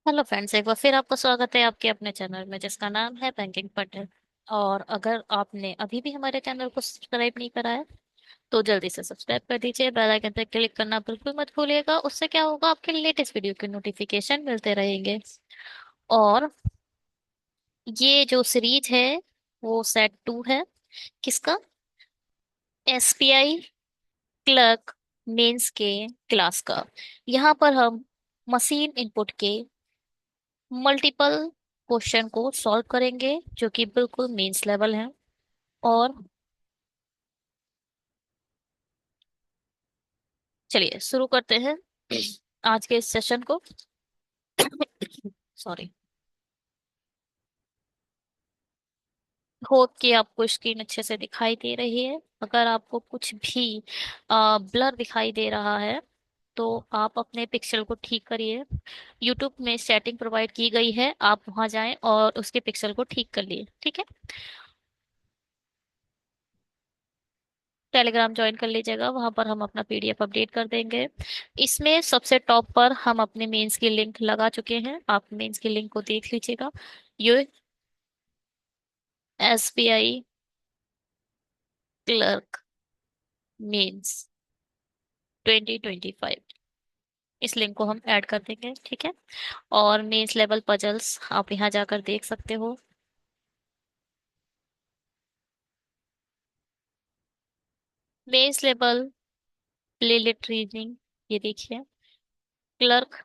Hello friends, एक बार फिर आपका स्वागत है आपके अपने चैनल में जिसका नाम है बैंकिंग पटेल। और अगर आपने अभी भी हमारे चैनल को सब्सक्राइब नहीं करा है तो जल्दी से सब्सक्राइब कर दीजिए। बेल आइकन पर क्लिक करना बिल्कुल मत भूलिएगा। उससे क्या होगा, आपके लेटेस्ट वीडियो के नोटिफिकेशन मिलते रहेंगे। और ये जो सीरीज है वो सेट 2 है। किसका? एसबीआई क्लर्क मेंस के क्लास का। यहाँ पर हम मशीन इनपुट के मल्टीपल क्वेश्चन को सॉल्व करेंगे जो कि बिल्कुल मेंस लेवल है। और चलिए शुरू करते हैं आज के इस सेशन को। सॉरी। होप कि आपको स्क्रीन अच्छे से दिखाई दे रही है। अगर आपको कुछ भी ब्लर दिखाई दे रहा है तो आप अपने पिक्सल को ठीक करिए। यूट्यूब में सेटिंग प्रोवाइड की गई है, आप वहां जाएं और उसके पिक्सल को ठीक कर लिए, ठीक है। टेलीग्राम ज्वाइन कर लीजिएगा, वहां पर हम अपना पीडीएफ अपडेट कर देंगे। इसमें सबसे टॉप पर हम अपने मेंस की लिंक लगा चुके हैं, आप मेंस की लिंक को देख लीजिएगा। ये एसबीआई क्लर्क मेंस 2025, इस लिंक को हम ऐड कर देंगे, ठीक है। और मेंस लेवल पजल्स आप यहाँ जाकर देख सकते हो। मेंस लेवल प्लेलिट रीजनिंग, ये देखिए। Clerk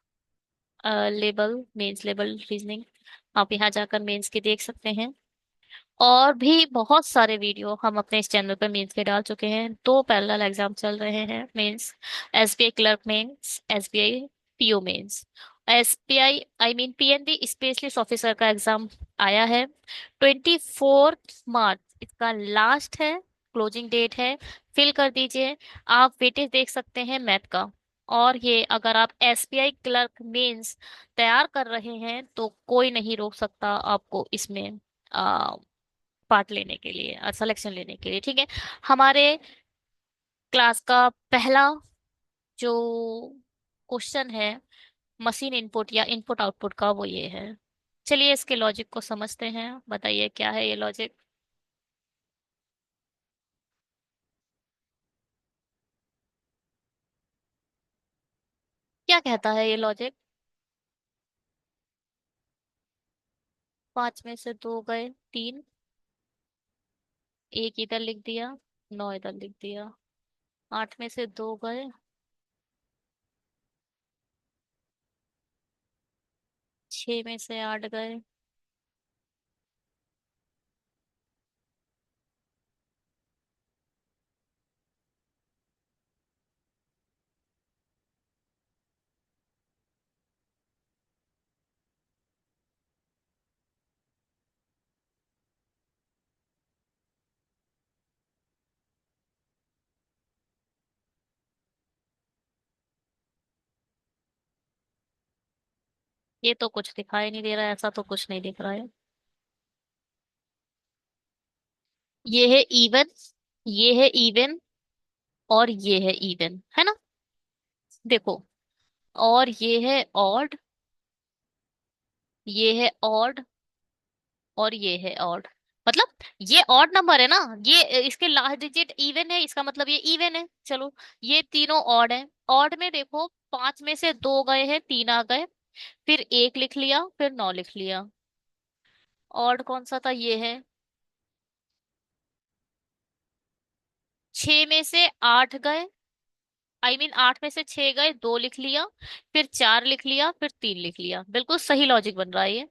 level mains level reasoning, आप यहाँ जाकर मेंस के देख सकते हैं। और भी बहुत सारे वीडियो हम अपने इस चैनल पर मेंस के डाल चुके हैं। 2 पैरेलल एग्जाम चल रहे हैं mains, SBI clerk mains, SBI PO mains. SBI I mean PNB specialist officer का एग्जाम आया है। 24 मार्च इसका लास्ट है, क्लोजिंग डेट है। फिल कर दीजिए। आप वेटेज देख सकते हैं मैथ का। और ये अगर आप एसबीआई क्लर्क मेंस तैयार कर रहे हैं तो कोई नहीं रोक सकता आपको इसमें पार्ट लेने के लिए और सिलेक्शन लेने के लिए, ठीक है। हमारे क्लास का पहला जो क्वेश्चन है मशीन इनपुट या इनपुट आउटपुट का, वो ये है। चलिए इसके लॉजिक को समझते हैं, बताइए क्या है ये लॉजिक। क्या कहता है ये लॉजिक? 5 में से 2 गए 3, एक इधर लिख दिया, 9 इधर लिख दिया। 8 में से 2 गए, 6 में से 8 गए। ये तो कुछ दिखाई नहीं दे रहा है, ऐसा तो कुछ नहीं दिख रहा है। ये है इवन, ये है इवन, और ये है इवन, है ना? देखो, और ये है ऑड, ये है ऑड, और ये है ऑड। मतलब ये ऑड नंबर है ना, ये इसके लास्ट डिजिट इवन है, इसका मतलब ये इवन है। चलो, ये तीनों ऑड है। ऑड में देखो, 5 में से 2 गए हैं, 3 आ गए। फिर 1 लिख लिया, फिर 9 लिख लिया। ऑड कौन सा था? ये है। 6 में से 8 गए, आई मीन 8 में से 6 गए, 2 लिख लिया, फिर 4 लिख लिया, फिर 3 लिख लिया। बिल्कुल सही लॉजिक बन रहा है ये।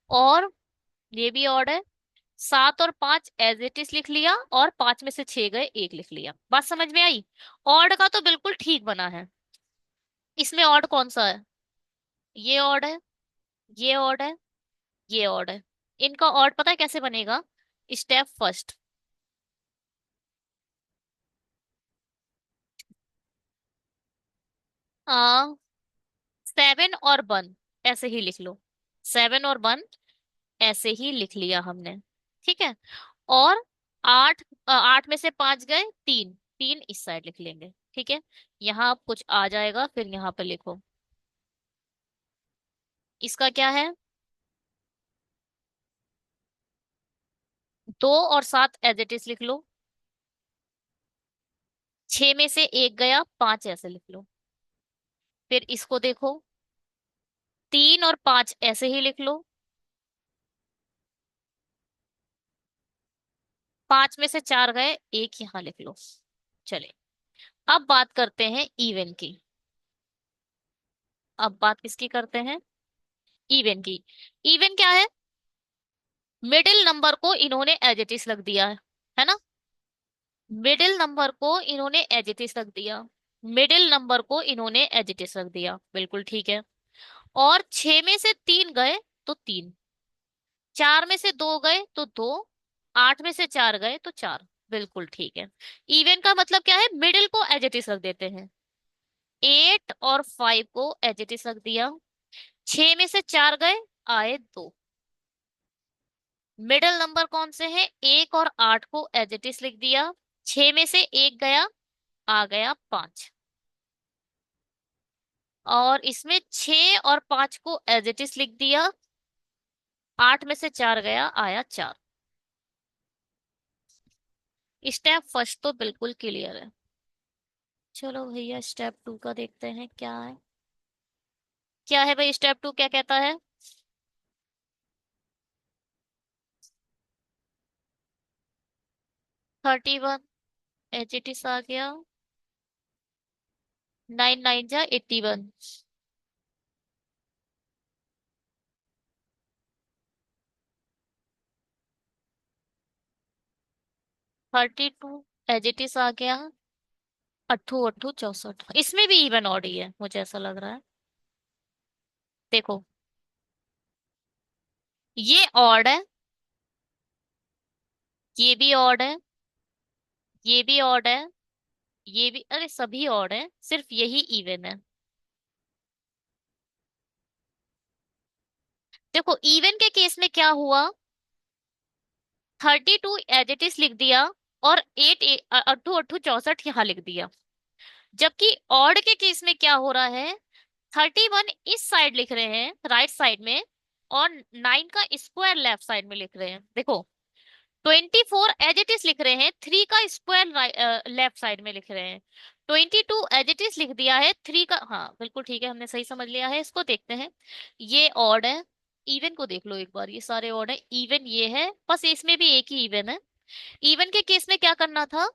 और ये भी ऑड है। 7 और 5 एज इट इज लिख लिया, और 5 में से 6 गए, 1 लिख लिया। बात समझ में आई? ऑड का तो बिल्कुल ठीक बना है। इसमें ऑड कौन सा है? ये ऑड है, ये ऑड है, ये ऑड है। इनका ऑड पता है कैसे बनेगा? Step first. 7 और 1 ऐसे ही लिख लो। 7 और 1 ऐसे ही लिख लिया हमने, ठीक है। और 8 में से 5 गए, 3, 3 इस साइड लिख लेंगे, ठीक है। यहाँ अब कुछ आ जाएगा, फिर यहाँ पे लिखो। इसका क्या है? 2 और 7 एज इट इज लिख लो। 6 में से 1 गया, 5 ऐसे लिख लो। फिर इसको देखो, 3 और 5 ऐसे ही लिख लो। 5 में से 4 गए, 1 यहाँ लिख लो। चले, अब बात करते हैं इवन की। अब बात किसकी करते हैं? इवन की। इवन क्या है? मिडिल नंबर को इन्होंने एज इट इज रख दिया है ना? मिडिल नंबर को इन्होंने एज इट इज रख दिया। मिडिल नंबर को इन्होंने एज इट इज रख दिया, बिल्कुल ठीक है। और 6 में से 3 गए तो 3, 4 में से 2 गए तो 2, 8 में से 4 गए तो 4, बिल्कुल ठीक है। इवन का मतलब क्या है? मिडिल को एज इट इज रख देते हैं। 8 और 5 को एज इट इज रख दिया। 6 में से 4 गए, आए 2। मिडिल नंबर कौन से हैं? 1 और 8 को एज इट इज लिख दिया। 6 में से 1 गया, आ गया 5। और इसमें 6 और 5 को एज इट इज लिख दिया। 8 में से 4 गया, आया 4। स्टेप फर्स्ट तो बिल्कुल क्लियर है। चलो भैया स्टेप 2 का देखते हैं क्या है। क्या है भाई स्टेप 2, क्या कहता है? 31 एच इट इज आ गया। 9 9 जा 81। 32 एच इट इज आ गया। 8 8 64, इसमें भी इवन ऑड ही है, मुझे ऐसा लग रहा है। देखो, ये ऑड है, ये भी ऑड है, ये भी ऑड है, ये भी, अरे सभी ऑड है, सिर्फ यही इवन है। देखो इवन के केस में क्या हुआ, 32 एज इट इज लिख दिया, और 8 8 64 यहाँ लिख दिया। जबकि ऑड के केस में क्या हो रहा है, 31 इस साइड लिख रहे हैं, राइट साइड में, और 9 का स्क्वायर लेफ्ट साइड में लिख रहे हैं। देखो, 24 एज इट इज लिख रहे हैं, 3 का स्क्वायर लेफ्ट साइड में लिख रहे हैं। 22 एज इट इज लिख दिया है, 3 का, हाँ बिल्कुल ठीक है, हमने सही समझ लिया है। इसको देखते हैं, ये ऑड है। इवन को देख लो एक बार, ये सारे ऑड है, इवन ये है, बस इसमें भी एक ही इवन है। इवन के केस में क्या करना था,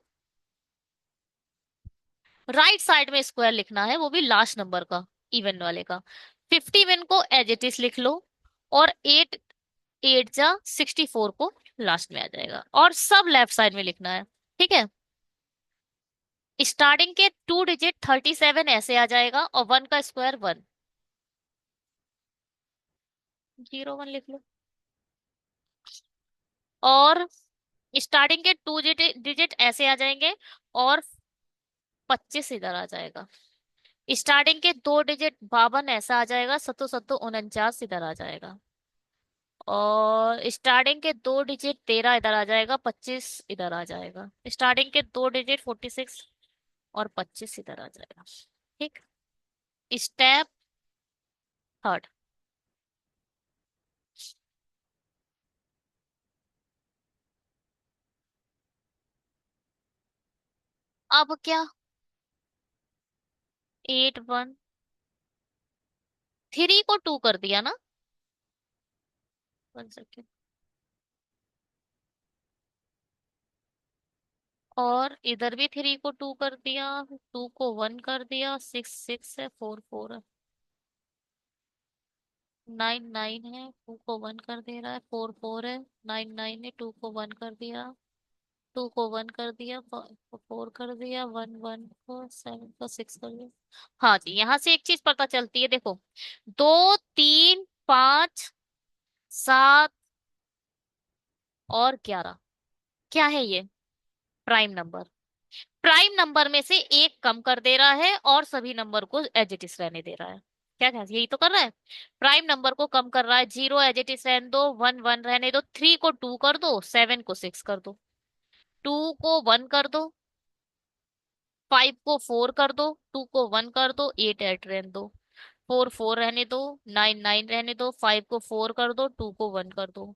राइट साइड में स्क्वायर लिखना है, वो भी लास्ट नंबर का, इवन वाले का। 51 को एज इट इज लिख लो, और 8 8 जा 64 को लास्ट में आ जाएगा, और सब लेफ्ट साइड में लिखना है। ठीक है। स्टार्टिंग के 2 डिजिट 37 ऐसे आ जाएगा, और 1 का स्क्वायर 1। 01 लिख लो। और स्टार्टिंग के 2 डिजिट ऐसे आ जाएंगे, और 25 इधर आ जाएगा। स्टार्टिंग के 2 डिजिट 52 ऐसा आ जाएगा, सत्तो सत्तो 49 इधर आ जाएगा। और स्टार्टिंग के 2 डिजिट 13 इधर आ जाएगा, 25 इधर आ जाएगा। स्टार्टिंग के 2 डिजिट 46, और 25 इधर आ जाएगा। ठीक। Step third. अब क्या, 8 1, 3 को 2 कर दिया ना? 1 सेकेंड। और इधर भी 3 को 2 कर दिया, 2 को 1 कर दिया, 6 6 है, 4 4 है, 9 9 है, 2 को 1 कर दे रहा है, 4 4 है, 9 9 है, 2 को 1 कर दिया, 2 को 1 कर दिया, 4 कर दिया, 1 1 को 7 को 6 कर दिया। हाँ जी, यहाँ से एक चीज पता चलती है, देखो, 2 3 5 7 और 11, क्या है ये? Prime number. प्राइम नंबर में से एक कम कर दे रहा है, और सभी नंबर को एज इट इज रहने दे रहा है। क्या क्या यही तो कर रहा है? प्राइम नंबर को कम कर रहा है, 0 एज इट इज रहने दो, 1 1 रहने दो, 3 को 2 कर दो, 7 को 6 कर दो, 2 को 1 कर दो, 5 को 4 कर दो, 2 को 1 कर दो, 8 8 रहने दो, फोर फोर रहने दो, नाइन नाइन रहने दो, फाइव को फोर कर दो, टू को वन कर दो,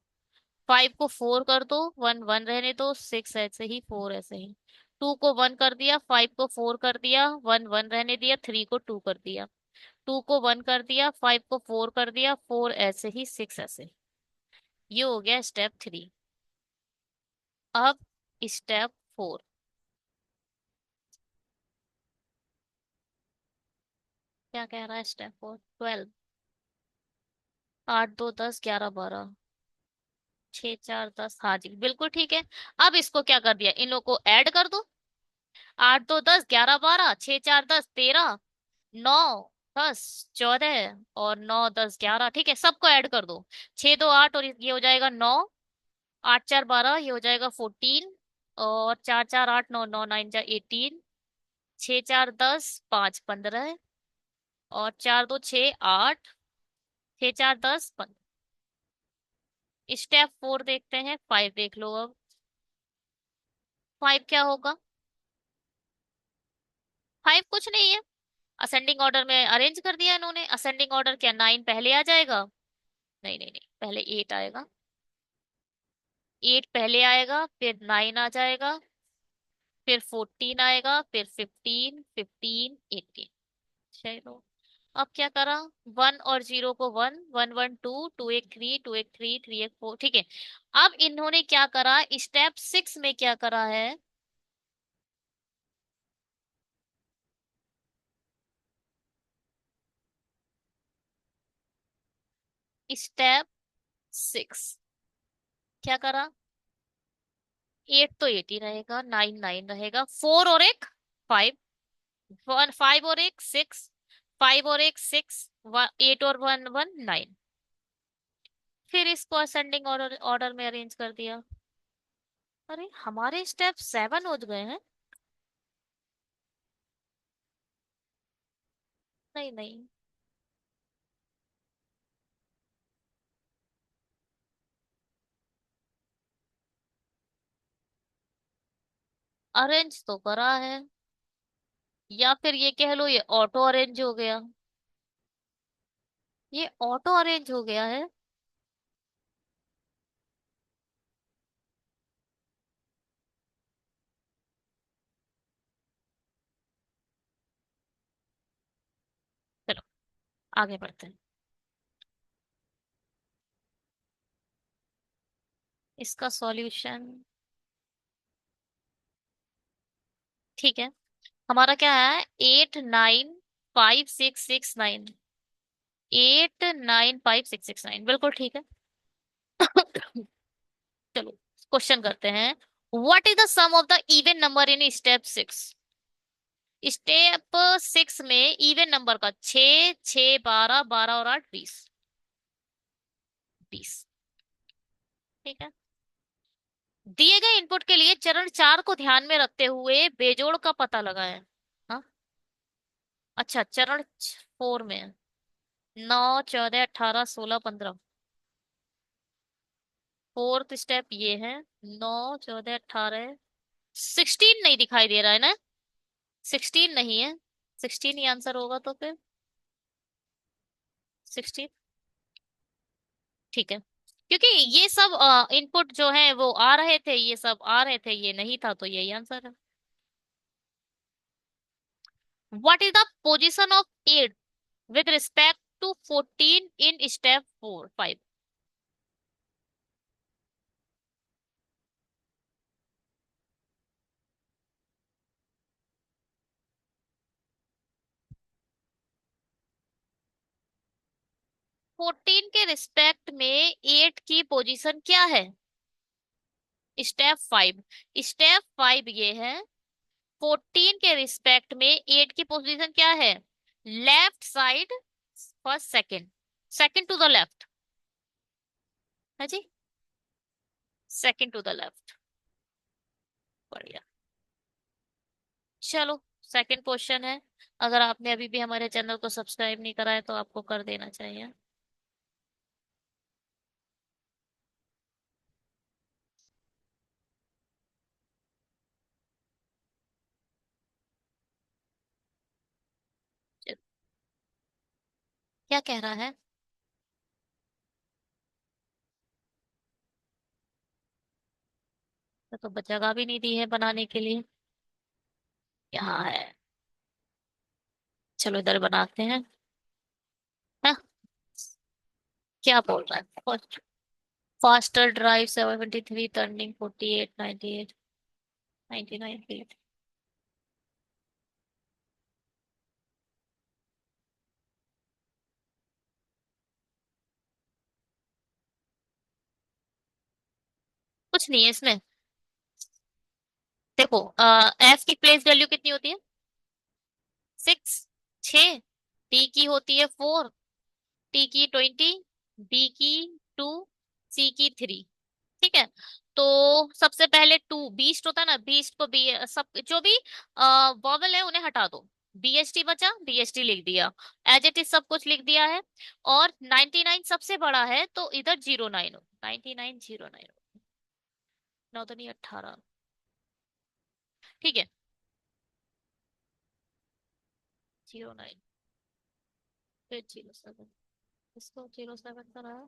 फाइव को फोर कर दो, वन वन रहने दो, सिक्स ऐसे ही, फोर ऐसे ही, टू को वन कर दिया, फाइव को फोर कर दिया, वन वन रहने दिया, थ्री को टू कर दिया, टू को वन कर दिया, फाइव को फोर कर दिया, फोर ऐसे ही, सिक्स ऐसे। ये हो गया स्टेप थ्री। अब स्टेप फोर क्या कह रहा है? स्टेप फोर 12, आठ दो दस, ग्यारह बारह, छः चार दस, हाँ जी बिल्कुल ठीक है। अब इसको क्या कर दिया, इन लोग को ऐड कर दो। आठ दो दस, ग्यारह बारह, छः चार दस, तेरह, नौ, दस, चौदह, और नौ दस ग्यारह, ठीक है, सबको ऐड कर दो। छः दो आठ, और ये हो जाएगा नौ, आठ चार बारह, ये हो जाएगा 14, और चार चार आठ, नौ नौ नाइन जा 18, छः चार दस, पाँच 15, और चार दो छः, आठ, छः चार दस, 15। स्टेप फोर देखते हैं, फाइव देख लो अब। फाइव क्या होगा? फाइव कुछ नहीं है, असेंडिंग ऑर्डर में अरेंज कर दिया इन्होंने। असेंडिंग ऑर्डर क्या, नाइन पहले आ जाएगा? नहीं नहीं नहीं, पहले एट आएगा। एट पहले आएगा, फिर नाइन आ जाएगा, फिर 14 आएगा, फिर 15, 15, 18। चलो, अब क्या करा, वन और जीरो को one, one one two, two एक थ्री, टू एक थ्री, थ्री एक फोर, ठीक है। अब इन्होंने क्या करा, स्टेप सिक्स में क्या करा है? स्टेप सिक्स क्या करा, एट तो एट ही रहेगा, नाइन नाइन रहेगा, फोर और एक फाइव, वन फाइव और एक सिक्स, फाइव और एक सिक्स, एट और वन वन, नाइन। फिर इसको असेंडिंग ऑर्डर ऑर्डर में अरेंज कर दिया। अरे हमारे स्टेप सेवन हो गए हैं। नहीं नहीं, अरेंज तो करा है, या फिर ये कह लो ये ऑटो अरेंज हो गया। ये ऑटो अरेंज हो गया है। चलो आगे बढ़ते हैं। इसका सॉल्यूशन, ठीक है, हमारा क्या है, eight nine five six six nine, eight nine five six six nine, बिल्कुल ठीक है। चलो क्वेश्चन करते हैं। What is the sum of the even number in step six? Step six में इवन नंबर का, छ, छ बारह, बारह और आठ, बीस, बीस, ठीक है। दिए गए इनपुट के लिए चरण चार को ध्यान में रखते हुए बेजोड़ का पता लगाएं। हाँ, अच्छा चरण फोर में है। नौ, चौदह, अठारह, सोलह, पंद्रह। फोर्थ स्टेप ये है, नौ, चौदह, अठारह, सिक्सटीन नहीं दिखाई दे रहा है ना? सिक्सटीन नहीं है, सिक्सटीन ही आंसर होगा तो फिर सिक्सटीन, ठीक है। क्योंकि ये सब इनपुट जो है वो आ रहे थे, ये सब आ रहे थे, ये नहीं था, तो यही आंसर है। What is the position of eight with respect to 14 in step four five? 14 के रिस्पेक्ट में एट की पोजीशन क्या है? स्टेप फाइव, स्टेप फाइव ये है, 14 के रिस्पेक्ट में एट की पोजीशन क्या है? Left side, first second, second to the left है जी, सेकंड टू द लेफ्ट। बढ़िया। चलो सेकंड क्वेश्चन है। अगर आपने अभी भी हमारे चैनल को सब्सक्राइब नहीं करा है तो आपको कर देना चाहिए। क्या कह रहा है? तो जगह भी नहीं दी है बनाने के लिए। यहाँ है। चलो इधर बनाते हैं। हाँ, क्या बोल रहा है? Faster drive 73 turning 48 98 99 feet. कुछ नहीं है इसमें। देखो, एफ की प्लेस वैल्यू कितनी होती है? 6। 6। टी की होती है 4। टी की 20। बी की 2। सी की 3। ठीक है। तो सबसे पहले टू बीस्ट होता है ना, बीस्ट को बी सब जो भी वॉवल है उन्हें हटा दो। बीएसटी बचा, बीएसटी लिख दिया। एज इट इज सब कुछ लिख दिया है। और 99 सबसे बड़ा है तो इधर 09 हो, 99 09। नौ तो नहीं, 18। ठीक है। 09 फिर 07। इसको 07 का रहा।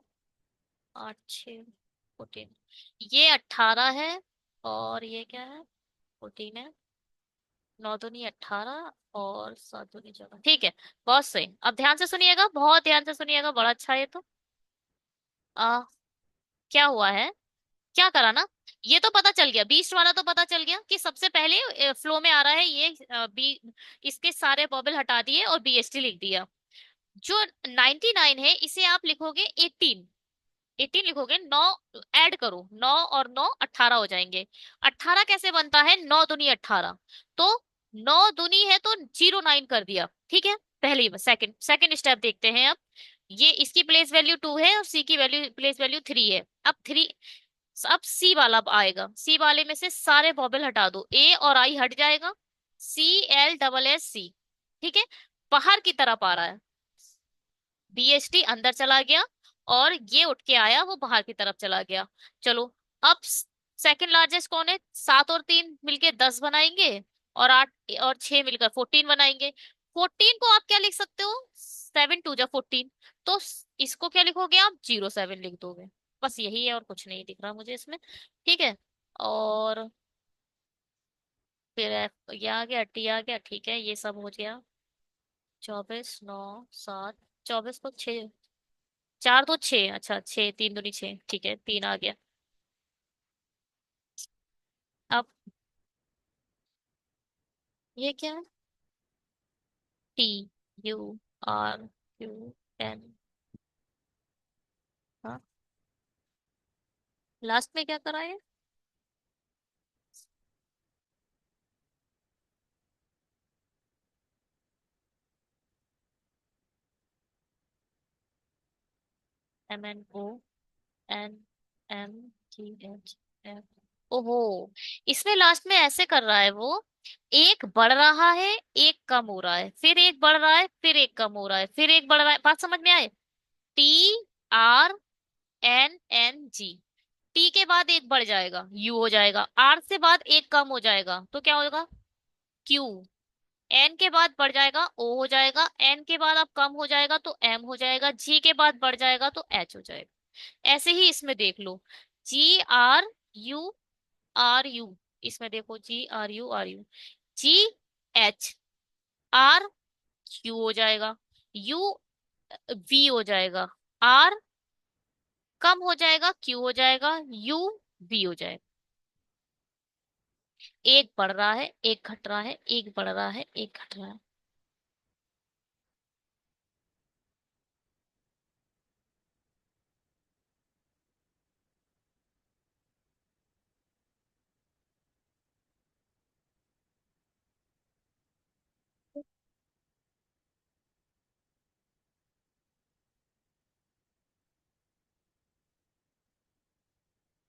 8 6 14। ये 18 है। और ये क्या है? 14 है। नौ दूनी 18 और सात दूनी 14। ठीक है। बहुत सही। अब ध्यान से सुनिएगा, बहुत ध्यान से सुनिएगा, बड़ा अच्छा है ये तो। आ क्या हुआ है? क्या करा ना? ये तो पता चल गया, बीस्ट वाला तो पता चल गया कि सबसे पहले फ्लो में आ रहा है ये। बी इसके सारे बॉबल हटा दिए और बीएसटी लिख दिया। जो 99 है इसे आप लिखोगे 18। 18 लिखोगे। 9 ऐड करो, 9 और 9 18 हो जाएंगे। 18 कैसे बनता है? 9 दूनी 18। तो 9 दूनी है तो 09 कर दिया। ठीक है। पहली सेकंड सेकंड स्टेप देखते हैं अब। ये इसकी प्लेस वैल्यू 2 है और सी की वैल्यू प्लेस वैल्यू 3 है। अब 3। अब सी वाला अब आएगा, सी वाले में से सारे बॉबल हटा दो, ए और आई हट जाएगा। CLSS C। ठीक है। बाहर की तरफ आ रहा है। बीएसटी अंदर चला गया। और ये उठ के आया, वो बाहर की तरफ चला गया। चलो। अब सेकंड लार्जेस्ट कौन है? 7 और 3 मिलके 10 बनाएंगे। और 8 और 6 मिलकर 14 बनाएंगे। 14 को आप क्या लिख सकते हो? 7 2 जा 14। तो इसको क्या लिखोगे आप? 07 लिख दोगे। बस यही है और कुछ नहीं दिख रहा मुझे इसमें। ठीक है। और फिर ये आ गया, टी आ गया। ठीक है, ये सब हो गया। 24 9 7। 24 को 6। 4 तो 6, अच्छा 6 3 दूनी 6। ठीक है, 3 आ गया। अब ये क्या है? TURQN। हाँ। लास्ट में क्या करा है? MNONMGHF। ओहो। इसमें लास्ट में ऐसे कर रहा है वो। एक बढ़ रहा है, एक कम हो रहा है, फिर एक बढ़ रहा है, फिर एक कम हो रहा है, फिर एक बढ़ रहा है। बात समझ में आए? TRNNG। टी के बाद एक बढ़ जाएगा, यू हो जाएगा। आर से बाद एक कम हो जाएगा तो क्या होगा? क्यू। एन के बाद बढ़ जाएगा, ओ हो जाएगा। एन के बाद अब कम हो जाएगा तो एम हो जाएगा। जी के बाद बढ़ जाएगा तो एच हो जाएगा। ऐसे ही इसमें देख लो। GRU। इसमें देखो, GRU। GH। आर क्यू हो जाएगा। यू वी हो जाएगा। आर कम हो जाएगा, क्यू हो जाएगा। यू वी हो जाएगा। एक बढ़ रहा है, एक घट रहा है, एक बढ़ रहा है, एक घट रहा है।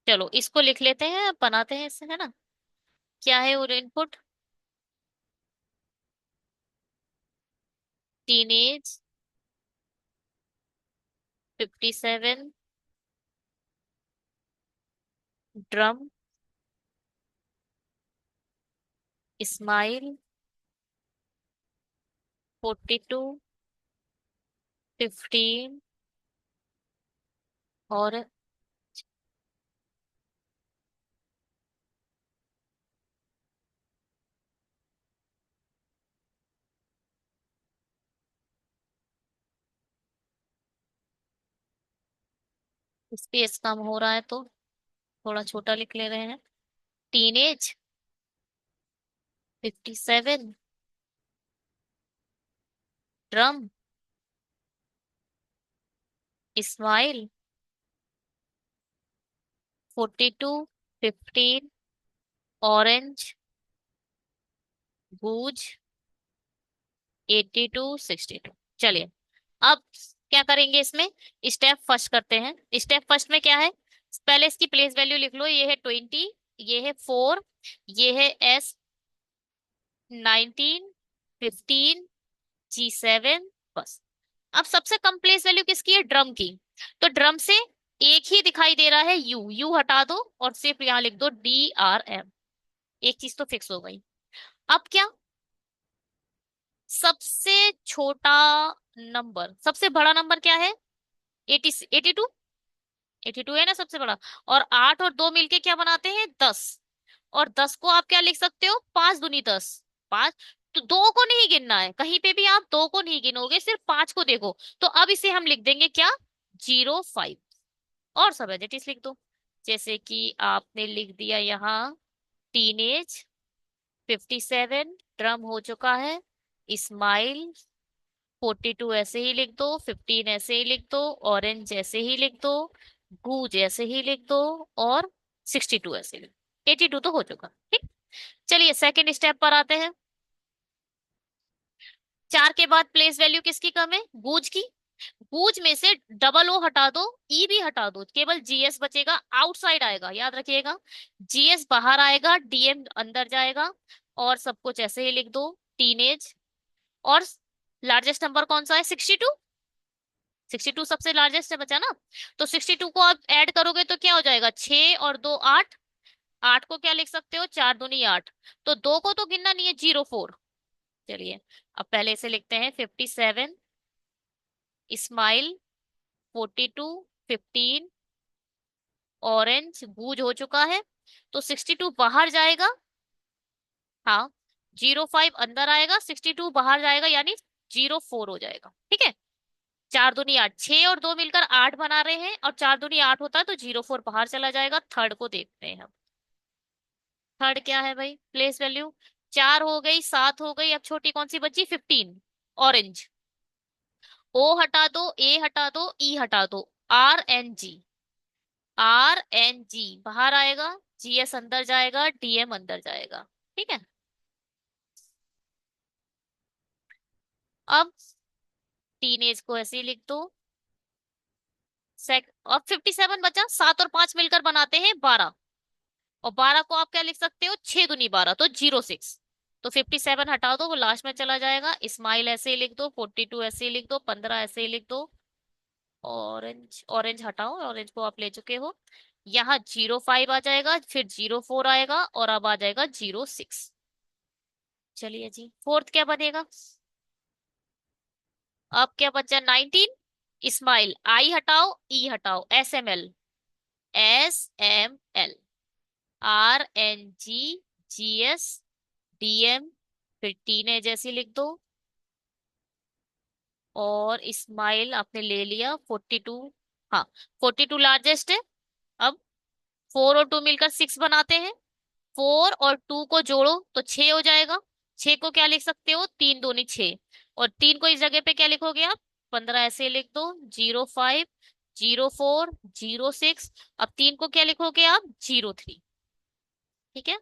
चलो इसको लिख लेते हैं, बनाते हैं इससे, है ना? क्या है वो इनपुट? टीनेज 57। Drum smile 42। 15 और स्पेस कम हो रहा है तो थोड़ा छोटा लिख ले रहे हैं। टीनेज 57, ड्रम, स्माइल 42, 15, ऑरेंज, गूज 82, 62। चलिए, अब क्या करेंगे इसमें? स्टेप फर्स्ट करते हैं। स्टेप फर्स्ट में क्या है? पहले इसकी प्लेस वैल्यू लिख लो। ये है 20, ये है 4, ये है S19, 15, G7। बस। अब सबसे कम प्लेस वैल्यू किसकी है? ड्रम की। तो ड्रम से एक ही दिखाई दे रहा है, यू। यू हटा दो और सिर्फ यहाँ लिख दो DRM। एक चीज तो फिक्स हो गई। अब क्या? सबसे छोटा नंबर, सबसे बड़ा नंबर क्या है? 82। 82 है ना सबसे बड़ा। और 8 और 2 मिलके क्या बनाते हैं? 10। और 10 को आप क्या लिख सकते हो? 5 दूनी 10। 5। तो दो को नहीं गिनना है, कहीं पे भी आप दो को नहीं गिनोगे, सिर्फ 5 को देखो। तो अब इसे हम लिख देंगे क्या? 05। और सब एज इट इज लिख दो। जैसे कि आपने लिख दिया यहाँ टीनेज 57, ड्रम हो चुका है। स्माइल 42 ऐसे ही लिख दो, 15 ऐसे ही लिख दो, ऑरेंज ऐसे ही लिख दो, गूज ऐसे ही लिख दो, और 62 ऐसे लिख दो। 82 तो हो चुका, ठीक। चलिए सेकंड स्टेप पर आते हैं। 4 के बाद प्लेस वैल्यू किसकी कम है? गूज की। गूज में से डबल ओ हटा दो, ई भी हटा दो, केवल जीएस बचेगा। आउटसाइड आएगा, याद रखिएगा। जीएस बाहर आएगा, डीएम अंदर जाएगा। और सब कुछ ऐसे ही लिख दो। टीनेज। और लार्जेस्ट नंबर कौन सा है? 62। 62 सबसे लार्जेस्ट है, बचा ना। तो 62 को आप ऐड करोगे तो क्या हो जाएगा? 6 और 2 8। 8 को क्या लिख सकते हो? 4 दूनी 8। तो दो को तो गिनना नहीं है, 04। चलिए, अब पहले इसे लिखते हैं। 57, स्माइल 42, 15, ऑरेंज, गूज हो चुका है। तो 62 बाहर जाएगा। हाँ। 05 अंदर आएगा, 62 बाहर जाएगा, यानी 04 हो जाएगा, ठीक है। 4 दूनी 8, 6 और 2 मिलकर 8 बना रहे हैं, और 4 दूनी 8 होता है तो 04 बाहर चला जाएगा। थर्ड को देखते हैं हम। थर्ड क्या है भाई? प्लेस वैल्यू 4 हो गई, 7 हो गई, अब छोटी कौन सी बची? 15, ऑरेंज। ओ हटा दो, ए हटा दो, ई हटा दो। RNG। RNG बाहर आएगा, GS अंदर जाएगा, DM अंदर जाएगा, ठीक है। अब टीनेज को ऐसे ही लिख दो। सेक अब 57 बचा, 7 और 5 मिलकर बनाते हैं 12। और 12 को आप क्या लिख सकते हो? 6 दूनी 12, तो 06। तो 57 हटा दो, वो लास्ट में चला जाएगा। स्माइल ऐसे ही लिख दो, 42 ऐसे ही लिख दो, 15 ऐसे ही लिख दो। ऑरेंज, ऑरेंज हटाओ, ऑरेंज को आप ले चुके हो। यहाँ 05 आ जाएगा, फिर 04 आएगा, और अब आ जाएगा 06। चलिए जी, फोर्थ क्या बनेगा? अब क्या बचा? 19, स्माइल। आई हटाओ, ई हटाओ, SML। SML, RNG, GS, DM, फिर टीने जैसी लिख दो। और स्माइल आपने ले लिया 42। हाँ, 42 लार्जेस्ट है। अब 4 और 2 मिलकर 6 बनाते हैं। 4 और 2 को जोड़ो तो 6 हो जाएगा। 6 को क्या लिख सकते हो? 3 दूनी 6। और 3 को इस जगह पे क्या लिखोगे आप? 15 ऐसे लिख दो। 05, 04, 06। अब 3 को क्या लिखोगे आप? 03, ठीक है।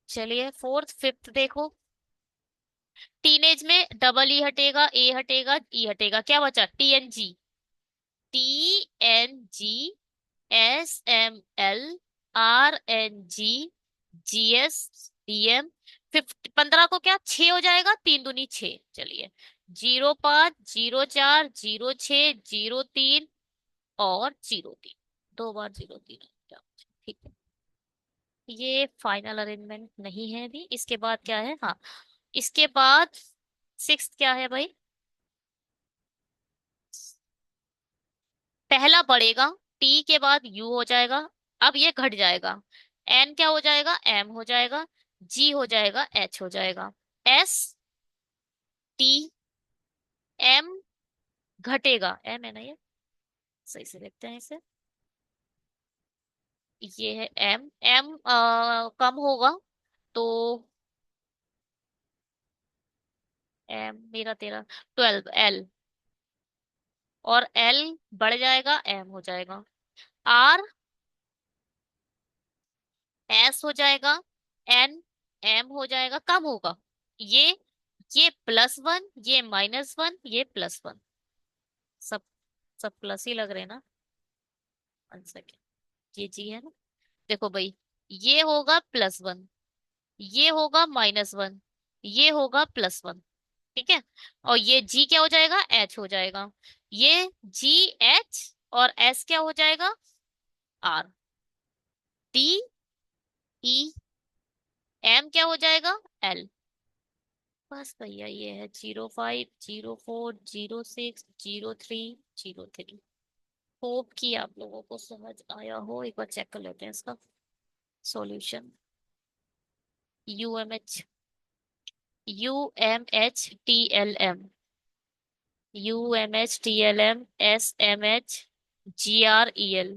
चलिए फोर्थ फिफ्थ देखो। टीनेज में डबल ई हटेगा, ए हटेगा, ई हटेगा, क्या बचा? TNG। TNG, SML, RNG, GS, DM। 15 को क्या 6 हो जाएगा? 3 दूनी 6। चलिए, 05, 04, 06, 03 और 03। 2 बार 03। ठीक है। ये फाइनल अरेंजमेंट नहीं है अभी। इसके बाद क्या है? हाँ, इसके बाद सिक्स क्या है भाई? पहला बढ़ेगा, टी के बाद यू हो जाएगा, अब ये घट जाएगा, एन क्या हो जाएगा, एम हो जाएगा, जी हो जाएगा, एच हो जाएगा, एस टी एम घटेगा, एम है ना ये, सही से देखते हैं इसे, ये है एम, एम कम होगा तो एम मेरा तेरा 12, एल, और एल बढ़ जाएगा, एम हो जाएगा, आर एस हो जाएगा, एन एम हो जाएगा, कम होगा, ये ये +1, ये -1, ये +1, सब सब प्लस ही लग रहे हैं ना। 1 सेकेंड, ये जी है ना, देखो भाई, ये होगा +1, ये होगा -1, ये होगा +1, ठीक है, और ये जी क्या हो जाएगा, एच हो जाएगा, ये जी एच, और एस क्या हो जाएगा, आर, टी ई एम क्या हो जाएगा, एल। बस भैया ये है 05, 04, 06, 03, 03। होप कि आप लोगों को समझ आया हो। एक बार चेक कर लेते हैं इसका solution. UMH, UMH TLM, UMH TLM SMH GREL,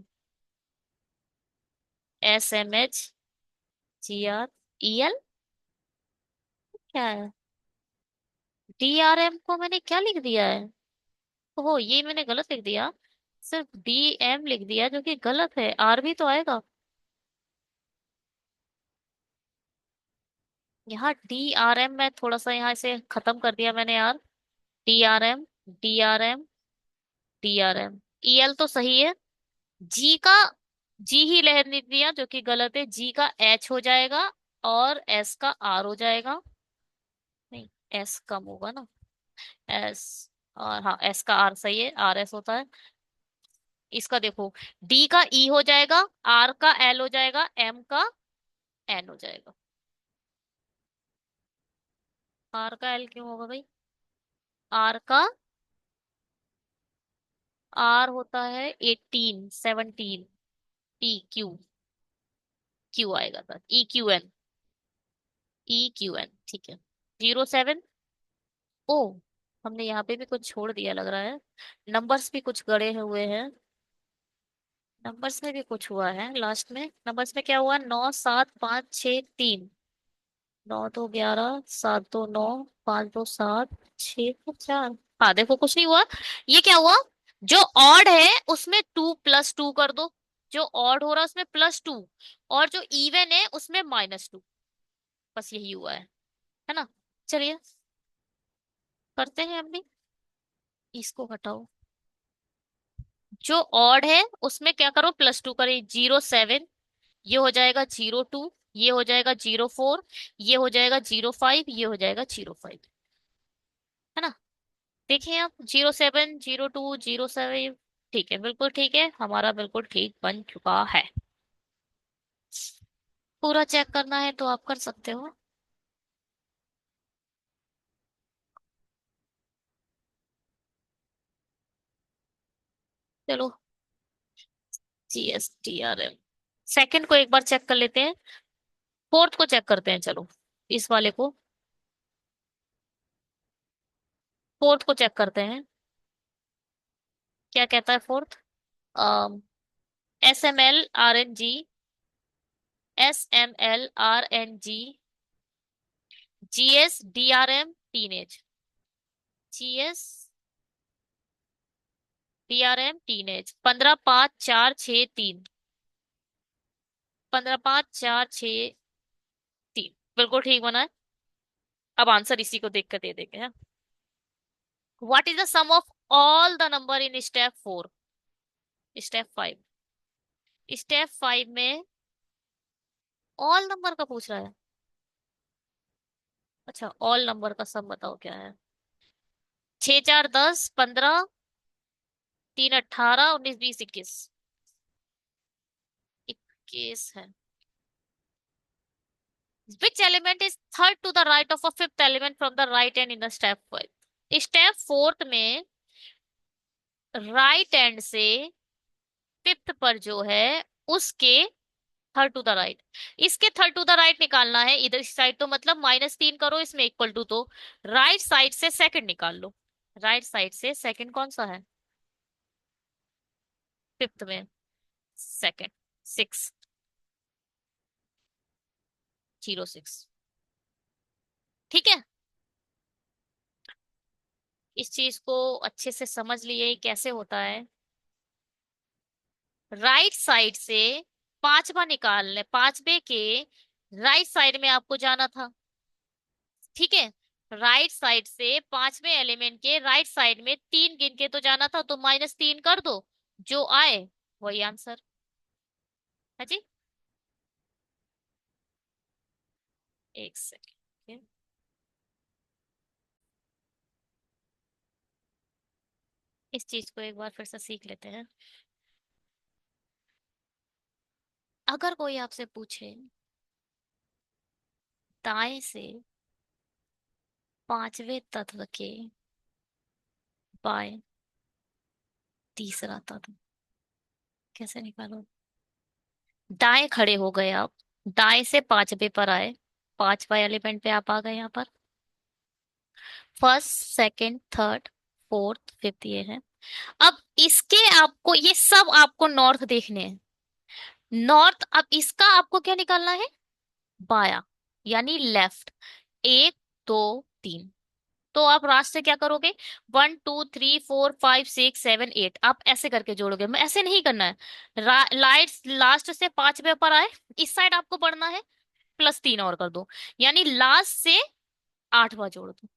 SMH GREL, क्या है, DRM को मैंने क्या लिख दिया है, ओहो ये मैंने गलत लिख दिया, सिर्फ DM लिख दिया जो कि गलत है, आर भी तो आएगा यहाँ। DRM में थोड़ा सा यहाँ से खत्म कर दिया मैंने यार, DRM, EL तो सही है, जी का जी ही लहर लिख दिया जो कि गलत है, जी का एच हो जाएगा, और एस का आर हो जाएगा, नहीं एस कम होगा ना, एस, और हाँ एस का आर सही है, RS होता है। इसका देखो, डी का ई हो जाएगा, आर का एल हो जाएगा, एम का एन हो जाएगा। आर का एल क्यों होगा भाई, आर का आर होता है 18, 17, PQ, क्यू आएगा था, E Q N, ठीक है, 07। ओ, हमने यहाँ पे भी कुछ छोड़ दिया लग रहा है, नंबर्स भी कुछ गड़े हुए हैं, नंबर्स में भी कुछ हुआ है लास्ट में, नंबर्स में क्या हुआ, 9 7 5 6 3, 9 2 11, 7 2 9, 5 2 7, 6 4, हाँ देखो कुछ नहीं हुआ, ये क्या हुआ, जो ऑड है उसमें 2 + 2 कर दो, जो ऑड हो रहा है उसमें +2, और जो इवन है उसमें -2, बस यही हुआ है ना। चलिए करते हैं हम भी, इसको हटाओ, जो ऑड है उसमें क्या करो, +2 करें, 07, ये हो जाएगा 02, ये हो जाएगा 04, ये हो जाएगा 05, ये हो जाएगा 05, है ना। देखिए आप, 07, 02, 07, ठीक है, बिल्कुल ठीक है, हमारा बिल्कुल ठीक बन चुका है। पूरा चेक करना है तो आप कर सकते हो। चलो, GSTRM, सेकंड को एक बार चेक कर लेते हैं, फोर्थ को चेक करते हैं, चलो इस वाले को, फोर्थ को चेक करते हैं, क्या कहता है fourth, SML RNG, SML RNG, GSDRM teenage 15 5 4 6 3, 15 5 4 6 3, बिल्कुल ठीक बना है। अब आंसर इसी को देख कर दे देंगे हैं। What is the sum of all the number in step 4, step 5, step 5 में ऑल नंबर का पूछ रहा है, अच्छा ऑल नंबर का सम बताओ क्या है, 6 4 10 15, 3 18 19 20 21, 21 है। Which element is third to the right of a fifth element from the right hand in the step 5? Step 4 में राइट हैंड से फिफ्थ पर जो है उसके थर्ड टू द राइट, इसके थर्ड टू द राइट निकालना है इधर साइड, तो मतलब -3 करो इसमें इक्वल टू, तो राइट साइड से सेकंड निकाल लो। राइट साइड से सेकंड कौन सा है? फिफ्थ में सेकंड 606। ठीक है, इस चीज को अच्छे से समझ लिए कैसे होता है। राइट साइड से पांचवा निकाल ले, पांचवे के राइट साइड में आपको जाना था। ठीक है, राइट साइड से पांचवे एलिमेंट के राइट साइड में 3 गिन के तो जाना था, तो -3 कर दो, जो आए वही आंसर है जी। एक सेकेंड, इस चीज को एक बार फिर से सीख लेते हैं। अगर कोई आपसे पूछे दाएं से पांचवे तत्व के बाएं तीसरा तत्व, कैसे निकालो? दाएं खड़े हो गए आप, दाएं से पांचवे पर आए, पांचवा एलिमेंट पे आप आ गए यहाँ पर, first second third fourth fifth ये है। अब इसके आपको ये सब आपको नॉर्थ देखने हैं, नॉर्थ। अब इसका आपको क्या निकालना है? बाया, यानी लेफ्ट। 1 2 3, तो आप रास्ते क्या करोगे? 1 2 3 4 5 6 7 8, आप ऐसे करके जोड़ोगे, मैं ऐसे नहीं करना है। लाइट लास्ट से पांचवे पर आए, इस साइड आपको बढ़ना है, +3 और कर दो, यानी लास्ट से आठवां जोड़ दो।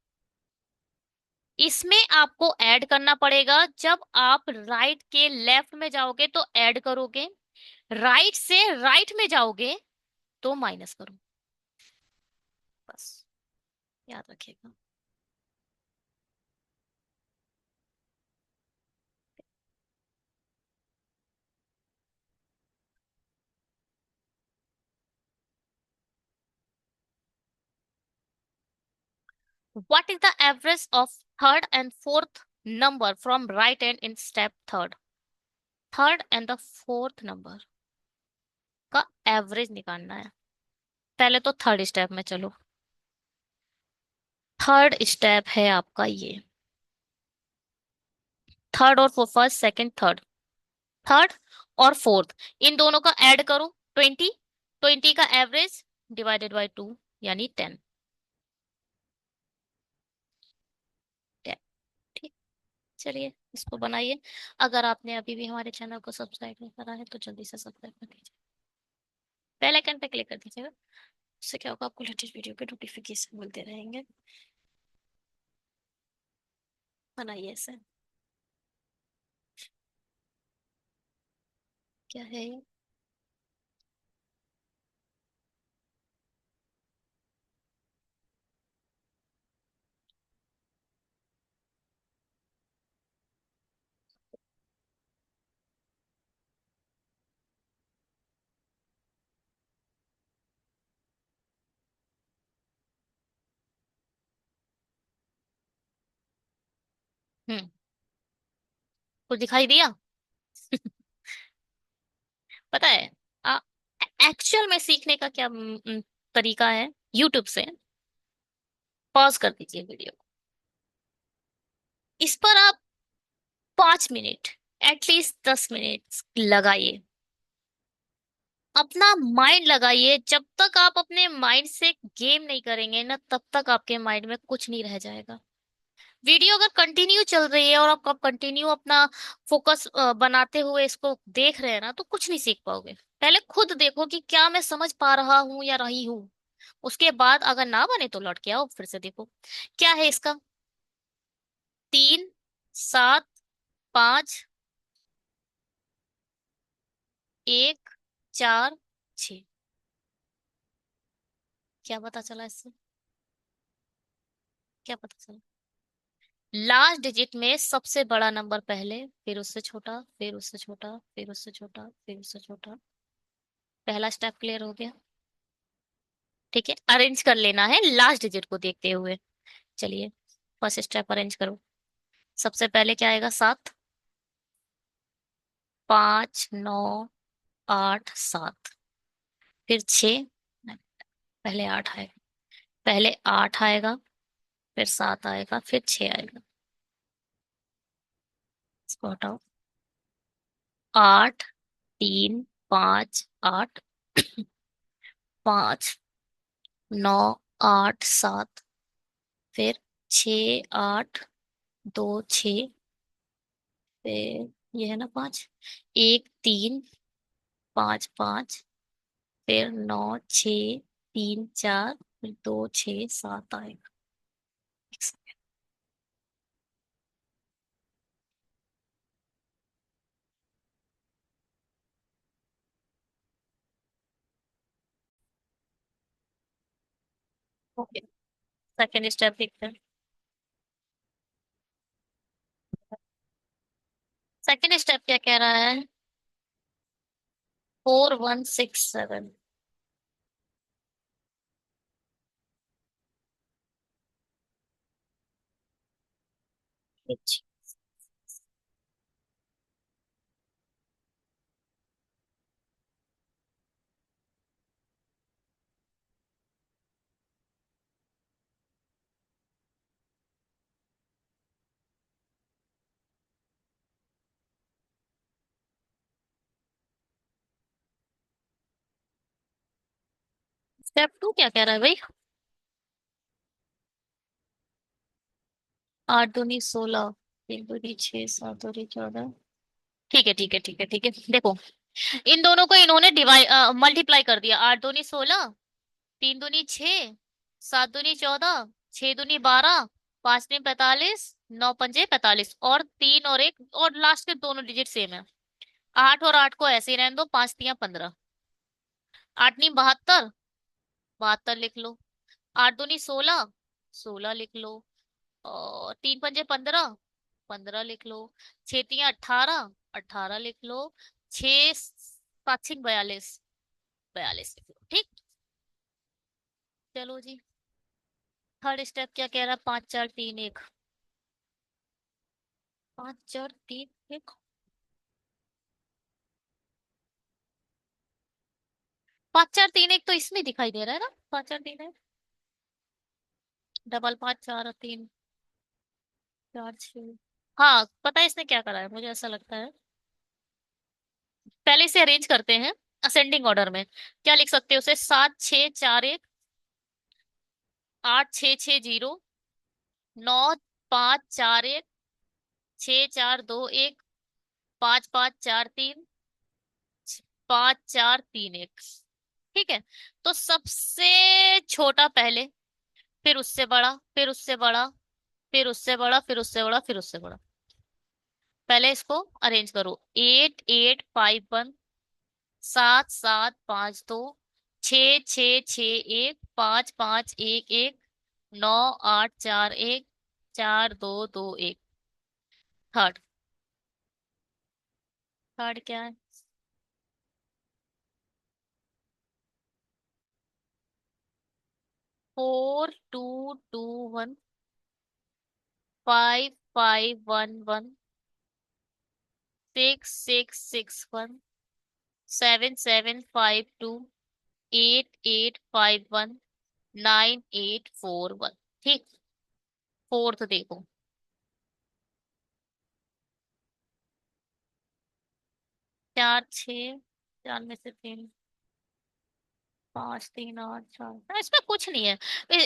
इसमें आपको ऐड करना पड़ेगा, जब आप राइट के लेफ्ट में जाओगे तो ऐड करोगे, राइट से राइट में जाओगे तो माइनस करो, बस याद रखिएगा। What is the average of third and fourth number from right hand in step third? Third and the fourth number का एवरेज निकालना है। पहले तो थर्ड स्टेप में चलो। थर्ड स्टेप है आपका ये, थर्ड और fourth, first second third, third और फोर्थ, इन दोनों का ऐड करो 20, 20 का एवरेज डिवाइडेड बाय 2, यानी 10। 10। ठीक, चलिए इसको बनाइए। अगर आपने अभी भी हमारे चैनल को सब्सक्राइब नहीं करा है तो जल्दी से सब्सक्राइब कर दीजिए, बेल आइकन पे क्लिक कर दीजिएगा। उससे क्या होगा, आपको लेटेस्ट वीडियो के नोटिफिकेशन मिलते रहेंगे। बनाइए इसे। क्या है ये? हम्म, कुछ दिखाई दिया? पता है एक्चुअल में सीखने का क्या तरीका है? यूट्यूब से पॉज कर दीजिए वीडियो को, इस पर आप 5 मिनट, एटलीस्ट 10 मिनट लगाइए, अपना माइंड लगाइए। जब तक आप अपने माइंड से गेम नहीं करेंगे ना, तब तक आपके माइंड में कुछ नहीं रह जाएगा। वीडियो अगर कंटिन्यू चल रही है और आप कंटिन्यू अपना फोकस बनाते हुए इसको देख रहे हैं ना, तो कुछ नहीं सीख पाओगे। पहले खुद देखो कि क्या मैं समझ पा रहा हूं या रही हूँ, उसके बाद अगर ना बने तो लौट के आओ, फिर से देखो। क्या है इसका? 3 7 5 1 4 6, क्या पता चला इससे? क्या पता चला? लास्ट डिजिट में सबसे बड़ा नंबर पहले, फिर उससे छोटा, फिर उससे छोटा, फिर उससे छोटा, फिर उससे छोटा। पहला स्टेप क्लियर हो गया। ठीक है, अरेंज कर लेना है लास्ट डिजिट को देखते हुए। चलिए फर्स्ट स्टेप अरेंज करो। सबसे पहले क्या आएगा? 7, 5 9 8 7, फिर 6। पहले 8 आएगा, पहले 8 आएगा, फिर 7 आएगा, फिर 6 आएगा। इसको हटाओ। 8 3 5 8, 5 9 8 7, फिर 6 8 2 6, फिर ये है ना 5, 1 3 5 5, फिर 9 6 3 4, फिर 2 6 7 आएगा। ओके, सेकेंड स्टेप देखते हैं। सेकेंड स्टेप क्या कह रहा है? 4167। स्टेप टू क्या कह रहा है भाई? 8 दूनी 16, 3 दूनी 6, 7 दूनी 14। ठीक है ठीक है ठीक है ठीक है, देखो, इन दोनों को इन्होंने डिवाइड मल्टीप्लाई कर दिया। 8 दूनी 16, 3 दूनी 6, 7 दूनी 14, 6 दूनी 12, 5 दूनी 45, 9 पंजे 45, और 3 और 1, और लास्ट के दोनों डिजिट सेम है। 8 और 8 को ऐसे ही रहने दो, 5 3 15। 8 नहीं 72, 72 लिख लो। 8 दूनी 16, 16 लिख लो। और 3 पंजे 15, 15 लिख लो। 6 3 18, 18 लिख लो। 6 7 6 42, 42 लिख लो। ठीक। चलो जी, थर्ड स्टेप क्या कह रहा है? 5 4 3 1। 5 4 3 1। 5 4 3 1 तो इसमें दिखाई दे रहा है ना? 5 4 3 1, डबल 5 4 3 4 6। हाँ, पता है इसने क्या करा है, मुझे ऐसा लगता है। पहले इसे अरेंज करते हैं असेंडिंग ऑर्डर में। क्या लिख सकते हैं उसे? 7 6 4 1, 8 6 6 0, 9 5 4 1, 6 4 2 1, 5 5 4 3, 5 4 3 1। ठीक है। तो सबसे छोटा पहले, फिर उससे बड़ा, फिर उससे बड़ा, फिर उससे बड़ा, फिर उससे बड़ा, फिर उससे बड़ा। पहले इसको अरेंज करो। 8 8 5 1, 7 7 5 2, 6 6 6 1, 5 5 1 1, 9 8 4 1, 4 2 2 1। थर्ड। थर्ड क्या है? 4 2 2 1, 5 5 1 1, 6 6 6 1, 7 7 5 2, 8 8 5 1, 9 8 4 1। ठीक। फोर्थ देखो। 4 6, 4 में से 3, 5 3 8 4। इसमें कुछ नहीं है।